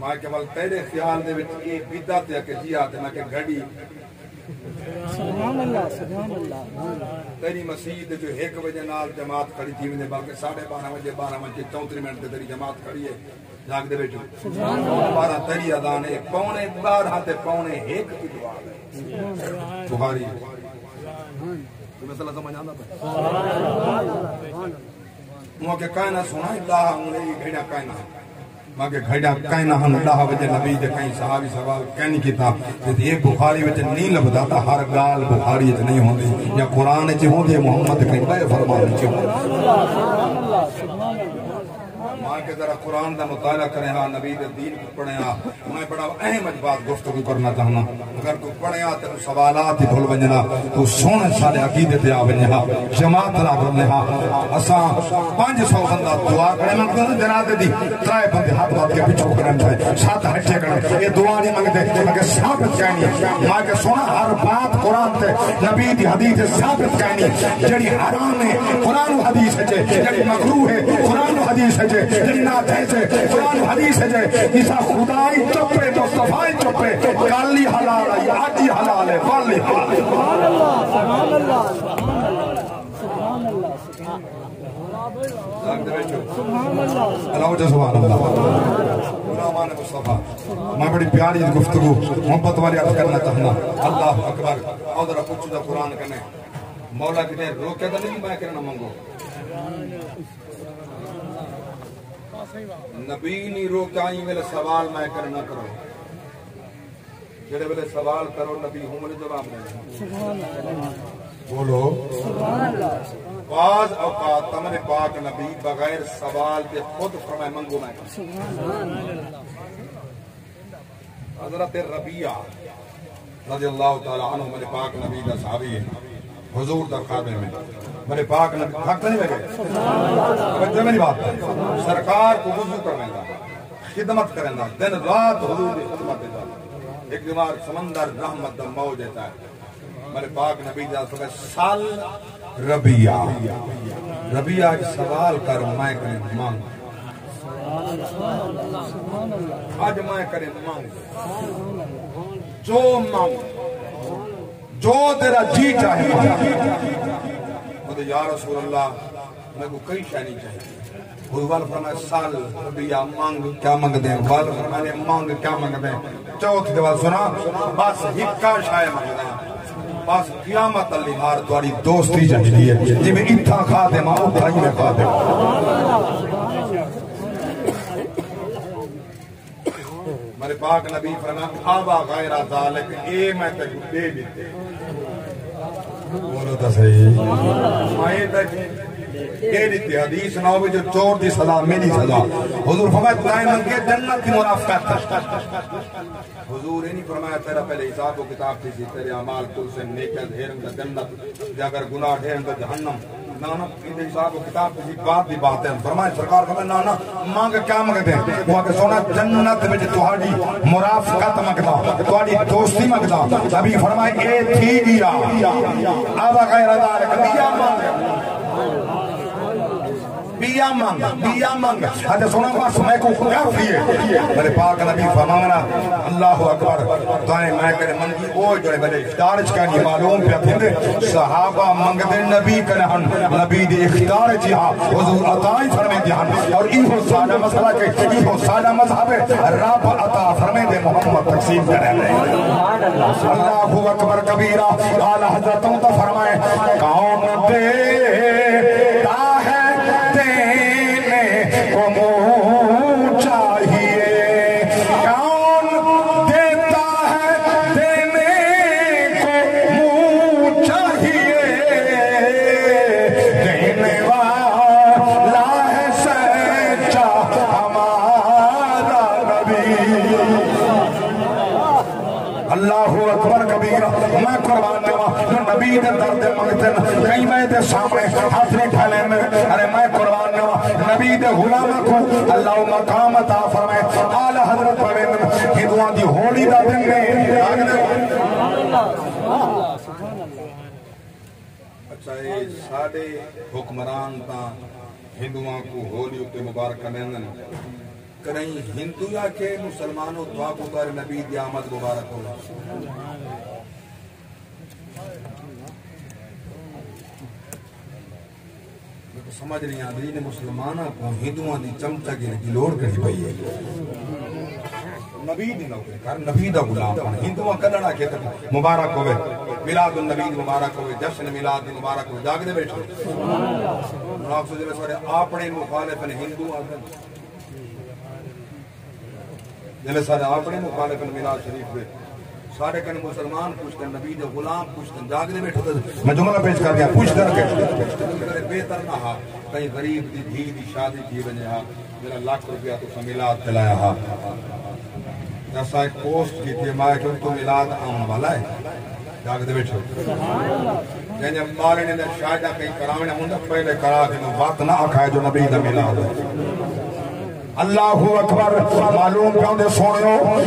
میں کہ بل تیرے خیال دے وچ ایک بدعت ہے کہ جی آتے میں کہ گھڑی سبحان اللہ سبحان اللہ. تیری مسجد جو 1 بجے نال جماعت کھڑی تھی میں باقی 12:30 بجے 12 بجے 34 منٹ تے تیری جماعت کھڑی ہے. جاگ دے بیٹھو. سبحان اللہ. 12 تیری اذان ہے 12:15 تے 1:15 کی دعا ہے بخاری. تو مسئلہ سمجھ آندا پے. مو کہ کائنا سنا اللہ انہیں گھڑا کائنا مگر گھڑا کائنا ہم 10 بجے نبی دے کہیں صحابی سوال کہنی کیتا یہ بخاری وچ نہیں لبدا تا ہر گال بخاری وچ نہیں ہوندی یا قرآن وچ ہوندی محمد کریم دا فرمان وچ ماں کے ذرا قرآن دا مطالعہ کرے ہاں نبی دے دین کو پڑھے ہاں. میں بڑا اہم بات گفتگو کرنا چاہنا. اگر تو پڑھے ہاں تو سوالات ہی بھول ونجنا تو سونے سارے عقیدے تے آ ونجنا جماعت لا کرنے ہاں. اساں 500 بندہ دعا کرے منگتے ہیں جنازے دی 3 بندے ہاتھ بات کے پیچھے کرن چاہے 7 ہٹے کرن یہ دعا نہیں منگتے مگر ثابت کہنی ماں کے سونا ہر بات قرآن تے نبی دی حدیث ثابت کہنی جڑی حرام ہے قرآن و حدیث ہے جڑی مکروہ ہے قرآن و حدیث ہے جنی نات ہے سے قرآن حدیث ہے جیسا خدای چپے مصطفی چپے کالی حلال ہے آجی حلال ہے والی حلال ہے سبحان اللہ سبحان اللہ سبحان اللہ سبحان اللہ سبحان اللہ غلامان مصطفیٰ میں بڑی پیاری گفتگو محبت والی عرض کرنا چاہنا اللہ اکبر اور ذرا پوچھو دا قرآن کرنے مولا کہتے ہیں روکے تو نہیں میں کرنا مانگو نبی نہیں روکائی ویلے سوال میں کرنا کرو جڑے ویلے سوال کرو نبی ہوں مجھے جواب نہیں بولو بعض اوقات تمہارے پاک نبی بغیر سوال کے خود فرمائے منگو میں حضرت ربیعہ رضی اللہ تعالیٰ عنہ میرے پاک نبی کا صحابی ہے حضور در خادم میں میرے پاک نبی حق نہیں لگے بچے میری بات ہے سرکار کو وضو کرنے گا خدمت کرنے گا دن رات حضور کی خدمت دیتا ایک دماغ سمندر رحمت دا موج دیتا ہے میرے پاک نبی جا سکے سال ربیعہ ربیعہ کی سوال کر میں کریں مانگ آج میں کریں مانگ جو مانگ جو تیرا جی چاہے مجھے یا رسول اللہ میں کو کئی شاہ نہیں چاہیے حضور فرمائے سال ربیعہ مانگ کیا مانگ دیں وال فرمائے مانگ کیا مانگ دیں چوتھ دیوال سنا بس ہکا شاہ مانگ دیں بس قیامت اللہ مار دواری دوستی چاہیے جی میں اتھا کھا دے ماں اتھا ہی میں کھا دے میرے پاک نبی فرمائے آبا غیر ذالک اے میں تک دے دیتے بولو تا صحیح مائیں تک دے دیتے حدیث ناو بھی جو چور دی سزا میری سزا حضور فرمائے دائیں منگے جنت کی مرافقت حضور نہیں فرمایا تیرا پہلے حساب و کتاب تھی سی تیرے عمال کل سے نیکت ہیرن دا جنت یا اگر گناہ ہیرن دا جہنم نانا ان حساب و کتاب تھی بات دی بات ہے فرمائے سرکار فرمائے نانا مانگ کیا مانگتے ہیں وہ آگے سونا جنت میں تہاڑی مرافقت مانگتا تہاڑی دوستی مانگتا ابھی فرمائے اے تھی گیا اب غیر ذالک بیا مانگ بیا مانگ حضرت سونا بس میں کو کافی ہے میرے پاک نبی فرمانا اللہ اکبر دائیں میں کرے منگی اوہ جو ہے میرے اختارج کا نہیں معلوم پہ تھے صحابہ منگ دے نبی کرہن نبی دے اختارج ہاں حضور عطائی فرمے دیہن اور ایہو سادہ مسئلہ کے ایہو سادہ مذہب رب عطا فرمے دے محمد تقسیم کرے اللہ اکبر کبیرہ اعلی حضرتوں تا فرمائے کون دے چاہیے کون دیتا ہے دینے کو منہ چاہیے دینے والا ہے سچا ہمارا نبی اللہ اکبر کبیرہ میں قربان دیوا نبی دے درد منگتے کئی میں دے سامنے ہاتھ نہیں ٹھالے میں ارے میں قربان دیوا نبی دے غلامہ کو اللہ مقام عطا فرمائے آل حضرت پروین ہندوان دی ہولی دا دن میں اچھا یہ ساڑھے حکمران تا ہندوان کو ہولی کے مبارک کرنے کریں ہندو یا کہ مسلمانوں دعا کو تارے نبی دی آمد مبارک ہوگا سمجھ نہیں آدھی نے مسلمانہ کو ہندوان دی چمچہ کی لوڑ کری پئی ہے نبی دی نوکے کر نبی دا غلام ہندوان کلڑا کہتا مبارک ہوئے میلاد النبی مبارک ہوئے جشن میلاد مبارک ہوئے جاگ دے بیٹھو آپ سوچے سارے اپنے مخالف ہندو آدھن جلے سارے اپنے مخالف میلاد شریف ہوئے سارے کنے مسلمان پوچھتے ہیں نبی دے غلام پوچھتے ہیں جاگ دے بیٹھو میں جملہ پیش کر دیا پوچھ کر کے بہتر نہ ہا کہیں غریب دی دھی دی شادی کی بنے ہا میرا لاکھ روپیہ تو میلاد دلایا ہا جیسا ایک پوسٹ کی تھی میں کہ ان کو میلاد آن والا ہے جاگ دے بیٹھو جنہیں امبالے نے شاہدہ کہیں کراونے ہوں پہلے کرا دے بات نہ آکھائے جو نبی دا میلاد ہے اللہ اکبر معلوم پیوں دے سونے ہو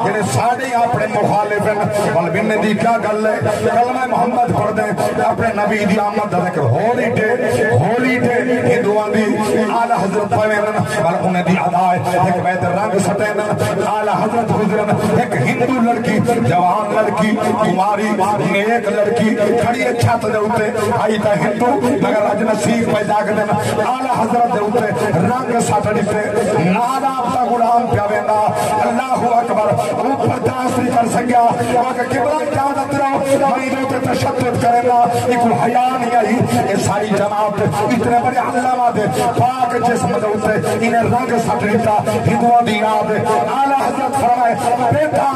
جنہیں ساڑھے اپنے مخالف ہیں والبن دی کیا گل ہے کلمہ محمد پڑھ دیں اپنے نبی دی آمد ذکر ہولی ڈے ہندوان دی آلہ حضرت پوینن وال انہیں دی عدائے ایک بیت رنگ سٹینن آلہ حضرت حضرن ایک ہندو لڑکی جوان لڑکی کماری نیک لڑکی کھڑی چھت دے ہوتے آئی تا ہندو مگر اج نصیب پیدا کردن آلہ حضرت دے ہوتے رنگ سٹ دیتے نادا اپنا غلام پیاوینا اللہ اکبر اوپر داس نہیں کر سکیا وہاں قبلہ اجازت رہو مریدوں کے تشدد کرنا ایک حیا نہیں آئی یہ ساری جماعت اتنے بڑے علامہ دے پاک جسم دے ہوتے انہیں رنگ سٹ دیتا ہندوان دی یاد آلہ حضرت فرمائے بیٹا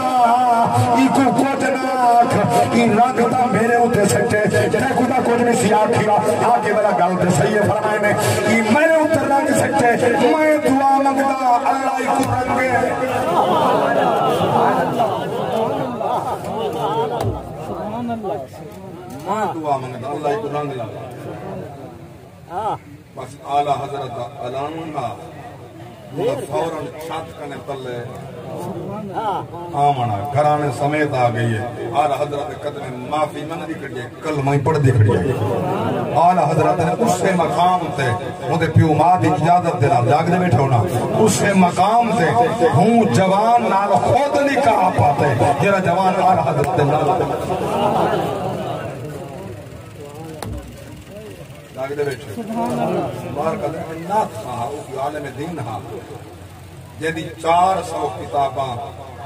ایکو کوٹناک این رنگ تا میرے ہوتے سکتے تے خدا کچھ نہیں سیاہ کھیرا آگے بلا گل دے صحیح فرمائے نے کہ میرے ہوتے رنگ سکتے میں دعا مانگتا اللہ ایکو رنگے میں دعا مانگتا اللہ ایکو رنگ لگا بس آلہ حضرت علانگا فوراً چھت کنے تلے آمنا گھرانے سمیت آ گئی ہے آلہ حضرت قدر معافی من دی کھڑی ہے کلمہ ہی پڑھ دی کھڑی ہے آلہ حضرت نے اس سے مقام تے مجھے پیو ماں دی اجازت دینا جاگ دے بیٹھا ہونا اس سے مقام تے ہوں جوان نال خود نہیں کہا پاتے جیرا جوان آلہ حضرت دے نال جاگ دے بیٹھے بار قدر نات ہاں عالم دین ہاں جیدی 400 کتاباں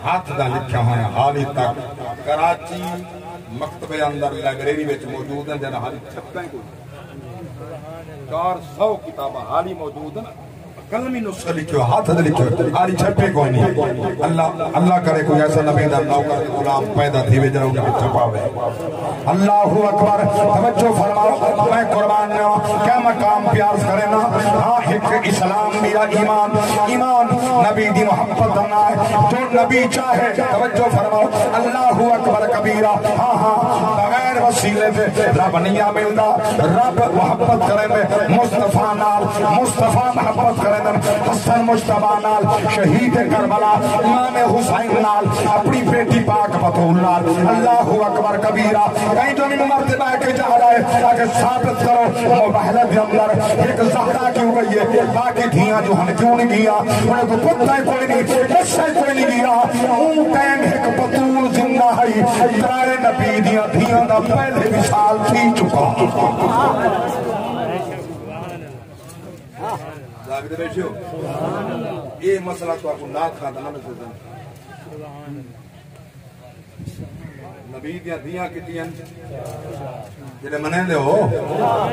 ہاتھ دا لکھا ہوئے حالی تک کراچی مکتبے اندر لائبریری وچ موجود ہیں جنہاں حالی چھپیں کوئی 400 کتاباں حالی موجود ہیں کلمی نسخہ لکھو ہاتھ دے لکھو حالی چھپے کوئی نہیں اللہ کرے کوئی ایسا نبی دا نوکر غلام پیدا تھی وے جنہوں نے چھپاوے اللہ اکبر توجہ فرماؤ میں قربان نہ کیا مقام پیار کرے نا ہاں ایک اسلام میرا ایمان نبی دی محبت دنا ہے جو نبی چاہے توجہ فرماؤ اللہ اکبر کبیرہ ہاں بغیر وسیلے سے رب نہیں ملتا رب محبت کرے میں مصطفیٰ نال مصطفیٰ محبت کرے حسن مجتبہ نال شہید کربلا امام حسین نال اپنی بیٹی پاک بطول نال اللہ اکبر کبیرہ کہیں جو نہیں مرتبہ کے جا رہا ہے اگر ثابت کرو مباہلت اندر ایک زہرہ کیوں گئی ہے باقی دھیاں جو ہم کیوں نہیں گیا انہیں کو پتہ کوئی نہیں قصہ کوئی نہیں گیا اون ٹائم ایک بطول زندہ ہے ترائے نبی دھیاں دا پہلے مثال تھی چکا جاگتے بیٹھے ہو یہ مسئلہ تو آپ کو نات خاندانہ میں سے دن نبی دیاں کتیاں جنہیں منہیں دے ہو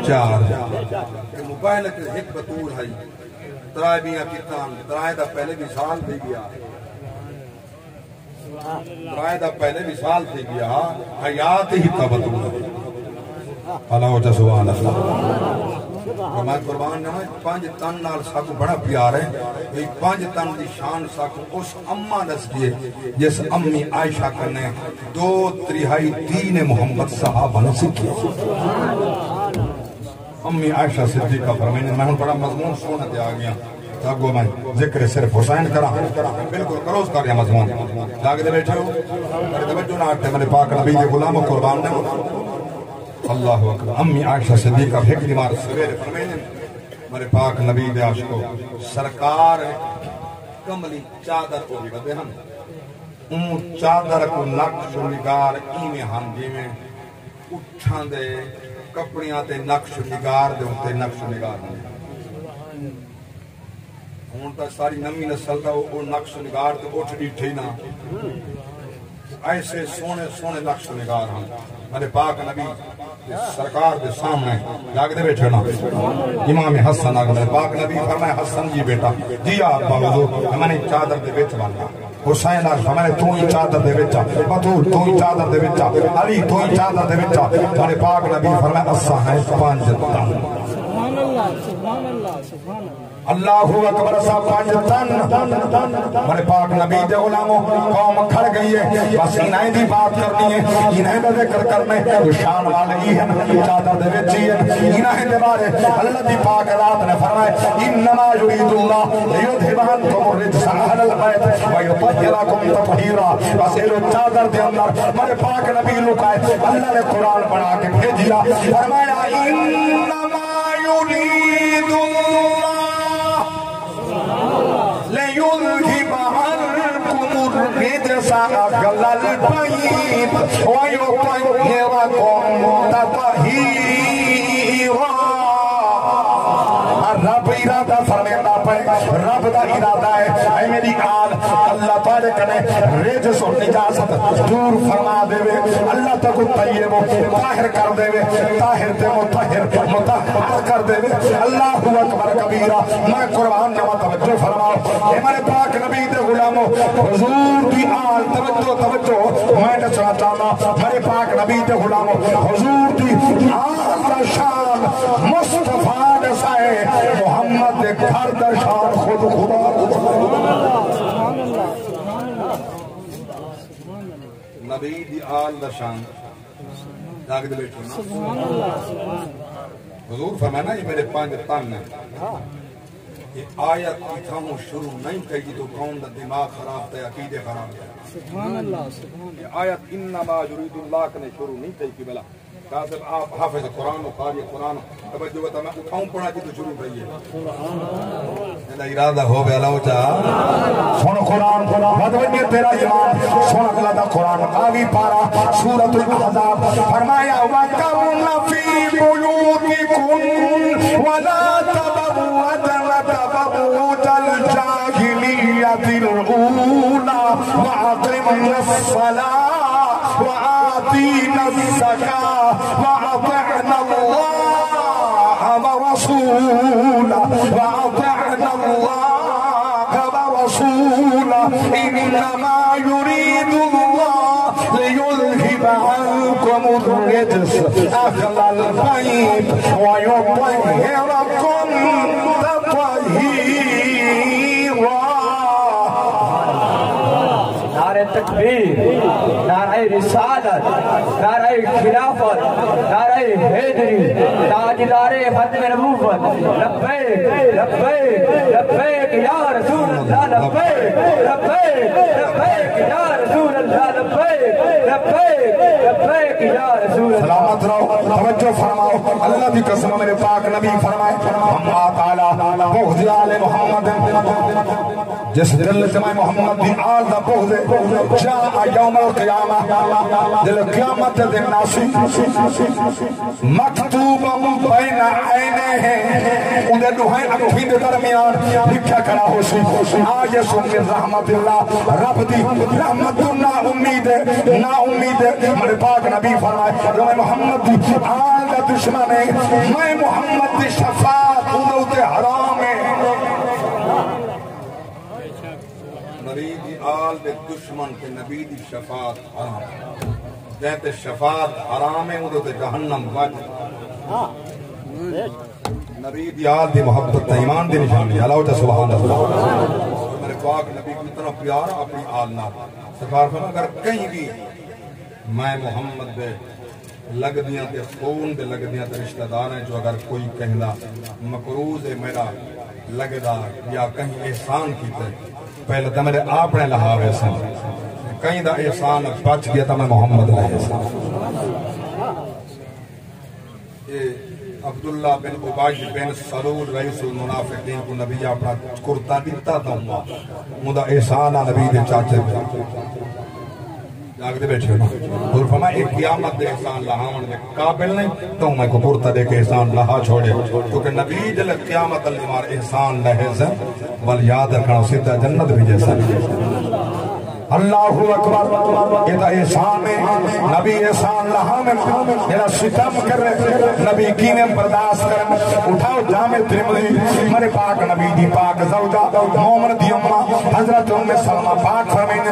4 موبائل ایک بطور ہے ترائے بیاں کتان ترائے دا پہلے بھی سال تھی گیا ترائے دا پہلے بھی سال تھی گیا حیات ہی کا بطور ہے اللہ وجہ سبحان اللہ میں قربان نہ 5 تن نال ساکو بڑا پیار ہے یہ 5 تن دی شان ساکو اس اممہ دس دیئے جس امی عائشہ کرنے 2/3 دین محمد صحابہ نے سکھی امی عائشہ صدیقہ فرمائنے میں ہوں بڑا مضمون سونا دے آگیا تاکو میں ذکر صرف حسین کرا بالکل کروز کر رہا مضمون جاگ دے بیٹھے ہو میرے توجہ نہ آٹھتے میرے پاک نبی کے غلام و قربان نے اللہ اکبر امی عائشہ صدیقہ فکری مار سویر فرمائنے میرے پاک نبی دے عاشقو سرکار کملی چادر کو بھی بدے ہم اون چادر کو نقش و نگار ایمیں ہم جیمیں اٹھان دے کپڑیاں تے نقش و نگار دے ہوتے نقش و نگار دے ہون تا ساری نمی نسل دا وہ نقش و نگار دے اٹھ ڈیٹھے نا ایسے سونے سونے نقش و نگار ہم میرے پاک نبی سرکار دے سامنے جاگ دے بیٹھے نا امام حسن آگا میرے پاک نبی فرمائے حسن جی بیٹا جی آپ حضور میں نے چادر دے بیچ بانا حسین آگا میں نے تو ہی چادر دے بیچا بطول تو ہی چادر دے بیچا علی تو ہی چادر دے بیچا میرے پاک نبی فرمائے اسا ہے 5 تن سبحان اللہ سبحان اللہ سبحان اللہ اللہ اکبر سا پانچ تن میرے پاک نبی دے غلاموں قوم کھڑ گئی ہے بس انہیں دی بات کرنی ہے انہیں دا ذکر کرنے تو شان والے ہی ہیں چادر دے وچی ہے انہیں دے بارے اللہ دی پاک رات نے فرمائے انما یرید اللہ لیذھب عنکم الرجس اہل البیت ویطہرکم تطہیرا بس ایلو چادر دے اندر میرے پاک نبی لکائے اللہ نے قرآن پڑھا کے بھیجیا فرمایا انما یرید اللہ ليذهب عنكم الرجس أهل البيت ويطهركم تطهيرا رب ارادہ فرماتا پہ رب دا ارادہ ہے اے میری آل اللہ تعالی کنے رجس و نجاست دور فرما دے اللہ تک طیب و طاہر کر دے طاہر تے مطہر کر دے اللہ اکبر کبیرہ میں قربان نوا توجہ فرماؤ اے میرے پاک نبی دے غلاموں حضور دی آل توجہ میں نے چاہتا ہوں میرے پاک نبی دے غلاموں حضور دی آل دا شان مصطفیٰ دسائے محمد دے گھر دا شان خود خدا نبی دی آل دا شان جاگ دے بیٹھو نا حضور فرمانا یہ میرے پانچ تن ہیں یہ آیت کی تھاموں شروع نہیں کہی تو قوم دا دماغ خراب تے عقیدے خراب تے سبحان اللہ یہ آیت انما یرید اللہ کنے شروع نہیں کہی کہ بلا کاظم آپ حافظ قرآن و قاری قرآن توجہ بتا میں اٹھاؤں پڑھا جی تو شروع رہی ہے میرا ارادہ ہو گیا لو چاہ سن قرآن بدونی تیرا ایمان سن اللہ دا قرآن آوی پارا سورۃ الاحزاب فرمایا وَقَرْنَ فِي بُيُوتِكُنَّ وَلَا تَبَرَّجْنَ تَبَرُّجَ الْجَاهِلِيَّةِ الْأُولَى وَأَقِمْنَ الصَّلَاةَ وَآتِينَ الزَّكَاةَ وَأَطِعْنَ اللَّهَ ورسوله إنما يريد الله ليذهب عنكم الرجس أهل البيت ويطهركم تطهيرا نعرہ تکبیر، نعرہ رسالت، نعرہ خلافت، نعرہ حیدری، تاجدار ختم نبوت، لبیک لبیک لبیک یا رسول اللہ، لبیک لبیک لبیک یا رسول اللہ، لبیک لبیک لبیک یا رسول اللہ۔ سلامت رہو، توجہ فرماؤ، اللہ کی قسم میرے پاک نبی فرمائے اللہ تعالی بغض آل محمد جس دل جمع محمد دی آل دا بغض جاء یوم القیامہ دل قیامت دن ناسی مکتوب بین عینے ہیں انہیں دوہائیں اکھیں دے درمیان لکھا کرا ہو سی آج من رحمت اللہ رب دی رحمت نا امید میرے پاک نبی فرمائے جو میں محمد دی آل دا دشمن ہے میں محمد دی شفاعت انہوں تے حرام ہے نبی دی آل دے دشمن کے نبی دی شفاعت حرام جہتے شفاعت حرام ہے انہوں تے جہنم واجب نبی دی آل دی محبت ایمان دی نشانی اللہ جا سبحان اللہ میرے پاک نبی کی طرف پیارا اپنی آل نہ سرکار فرمایا اگر کہیں بھی میں محمد دے لگ دیاں تے خون دے لگ دیاں تے رشتہ دار ہیں جو اگر کوئی کہنا مقروض ہے میرا لگدا یا کہیں احسان کیتے پہلے تو میرے اپنے لہاوے سے کہیں دا احسان بچ گیا تھا میں محمد علیہ السلام عبداللہ بن عبای بن سلول رئیس المنافقین کو نبی اپنا کرتا دیتا تھا مدہ احسانہ نبی دے چاچے جاگ دے بیٹھے اور فرمایا ایک قیامت دے احسان لہاون دے قابل نہیں تو میں کو کرتا دے کے احسان لہا چھوڑے کیونکہ نبی جل قیامت اللہ مار احسان لہے سے بل یاد رکھنا سیدھا جنت بھی جیسا اللہ اکبر یہ احسان ہے نبی احسان لہا میں میرا ستم کر رہے نبی کی نے برداشت کر اٹھاؤ جامع ترمذی میرے پاک نبی دی پاک زوجہ مومن دی امہ حضرت ام سلمہ پاک فرمائیں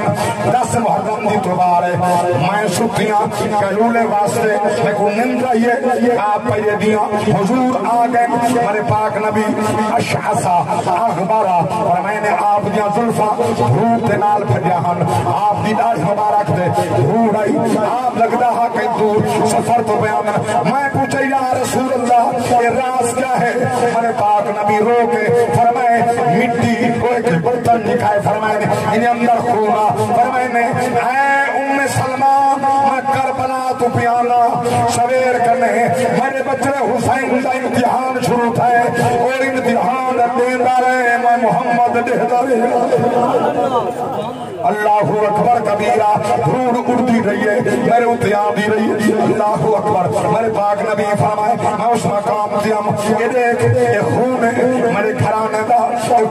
10 محرم دی توبار ہے میں ستیاں کلولے واسطے میں کو نند رہیے آپ پہ دیاں حضور آگئے میرے پاک نبی اشعصا اخبارا فرمائیں آپ دیاں ظلفہ روح تنال پھجاہن آپ دی داڑھ مبارک دے روح رہی آپ لگتا ہا کئی دور سفر تو بیان میں پوچھے یا رسول اللہ یہ راز کیا ہے میرے پاک نبی رو کے فرمائے مٹی کوئی کے برتن دکھائے فرمائے انہیں اندر خونا فرمائے اے ام سلمہ میں کربلا تو پیانا سویر کرنے میرے بچے حسین کا امتحان شروع تھا اور امتحان دیندہ رہے میں محمد دیندہ رہے اللہ اکبر کبیرہ دھوڑ اڑتی رہی ہے میرے اتیاب دی رہی ہے اللہ اکبر میرے پاک نبی فرمائے میں اس مقام دیم یہ دیکھ یہ خون ہے میرے گھرانے دا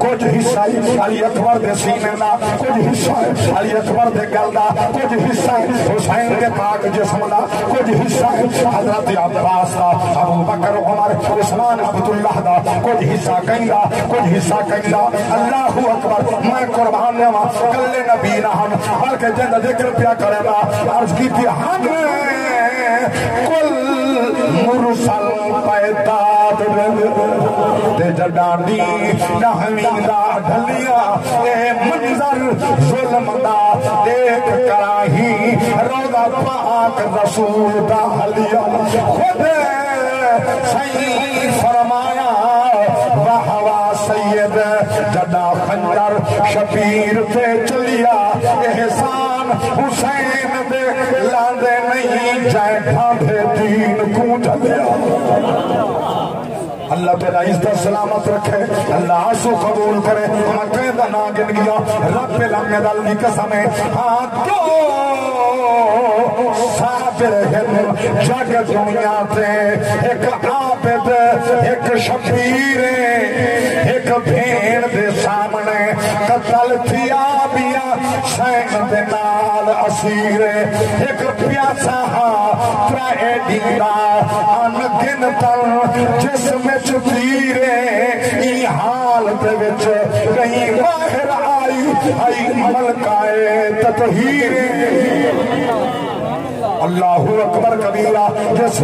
کچھ حصہ علی اکبر دے سینے دا کچھ حصہ علی اکبر دے گل دا کچھ حصہ حسین دے پاک جسم دا کچھ حصہ حضرت عباس دا ابو بکر عمر عثمان عبداللہ دا کچھ حصہ کہیں دا کچھ حصہ کہیں دا اللہ اکبر میں قربان نوا کل نبی نہ ہم بلکہ جنہ ذکر پیا کرے گا عرض کی تھی ہم کل مرسل پیداد دے جڈانی نحویدہ ڈھلیا اے منظر ظلم دا دیکھ کراہی روضہ پاک رسول دا حلیا خود صحیح فرمایا وحوا سید جدا خنجر شبیر پہ چلیا احسان حسین دے لاندے نہیں جائے ڈھانڈے دین کو جلیا اللہ تیرا عزت سلامت رکھے اللہ آسو قبول کرے مکہ دا ناگن گیا رب لمحے دل دی قسم ہے ہاں تو صابر ہن جگ دنیا تے ایک عابد ایک شبیر ایک بھین دے سامنے قتل تھیا بیا سین دے نال اسیر ایک پیاسا ہاں ترائے دینا ان گنتن جسم چتیرے ای حال دے وچ کہیں باہر آئی ملکائے تطہیرے اللہ اکبر کبیرہ جس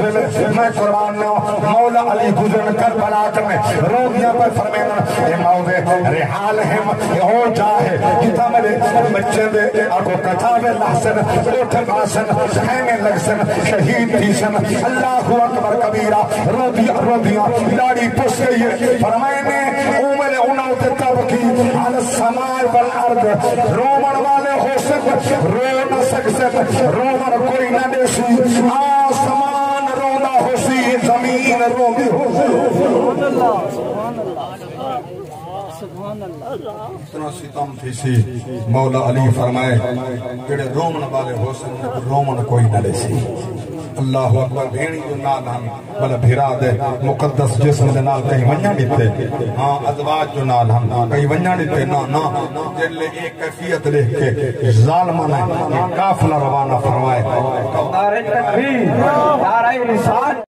میں قرآن مولا علی گزرن کربلا کرنے رومیہ پر فرمینا اے موضے رحال ہم یہ ہو جاہے کتا میرے بچے دے آگو کتابے لحسن اوٹھے باسن خیمے لگسن شہید تیسن اللہ اکبر کبیرہ رومیہ لاڑی پس گئی ہے فرمائنے اومل انہوں تب کی علی السماء والارض رومن والے ہو سکت رو نہ سکت رومن کوئی نہ دیسی آسمان رونا ہو سی زمین روندی ہو اتنا ستم تھی سی مولا علی فرمائے کڑے رومن والے ہو سکتے رومن کوئی نہ دیسی اللہ اکبر بھیڑی جو نال ہم بلا بھیرا دے مقدس جسم دے نال کہیں ونیا دیتے ہاں ازواج جو نال ہم کہیں ونیا دیتے نا جن لے ایک کیفیت لے کے ظالمہ نے کافلہ روانہ فرمائے نعرہ تکبیر نعرہ رسالت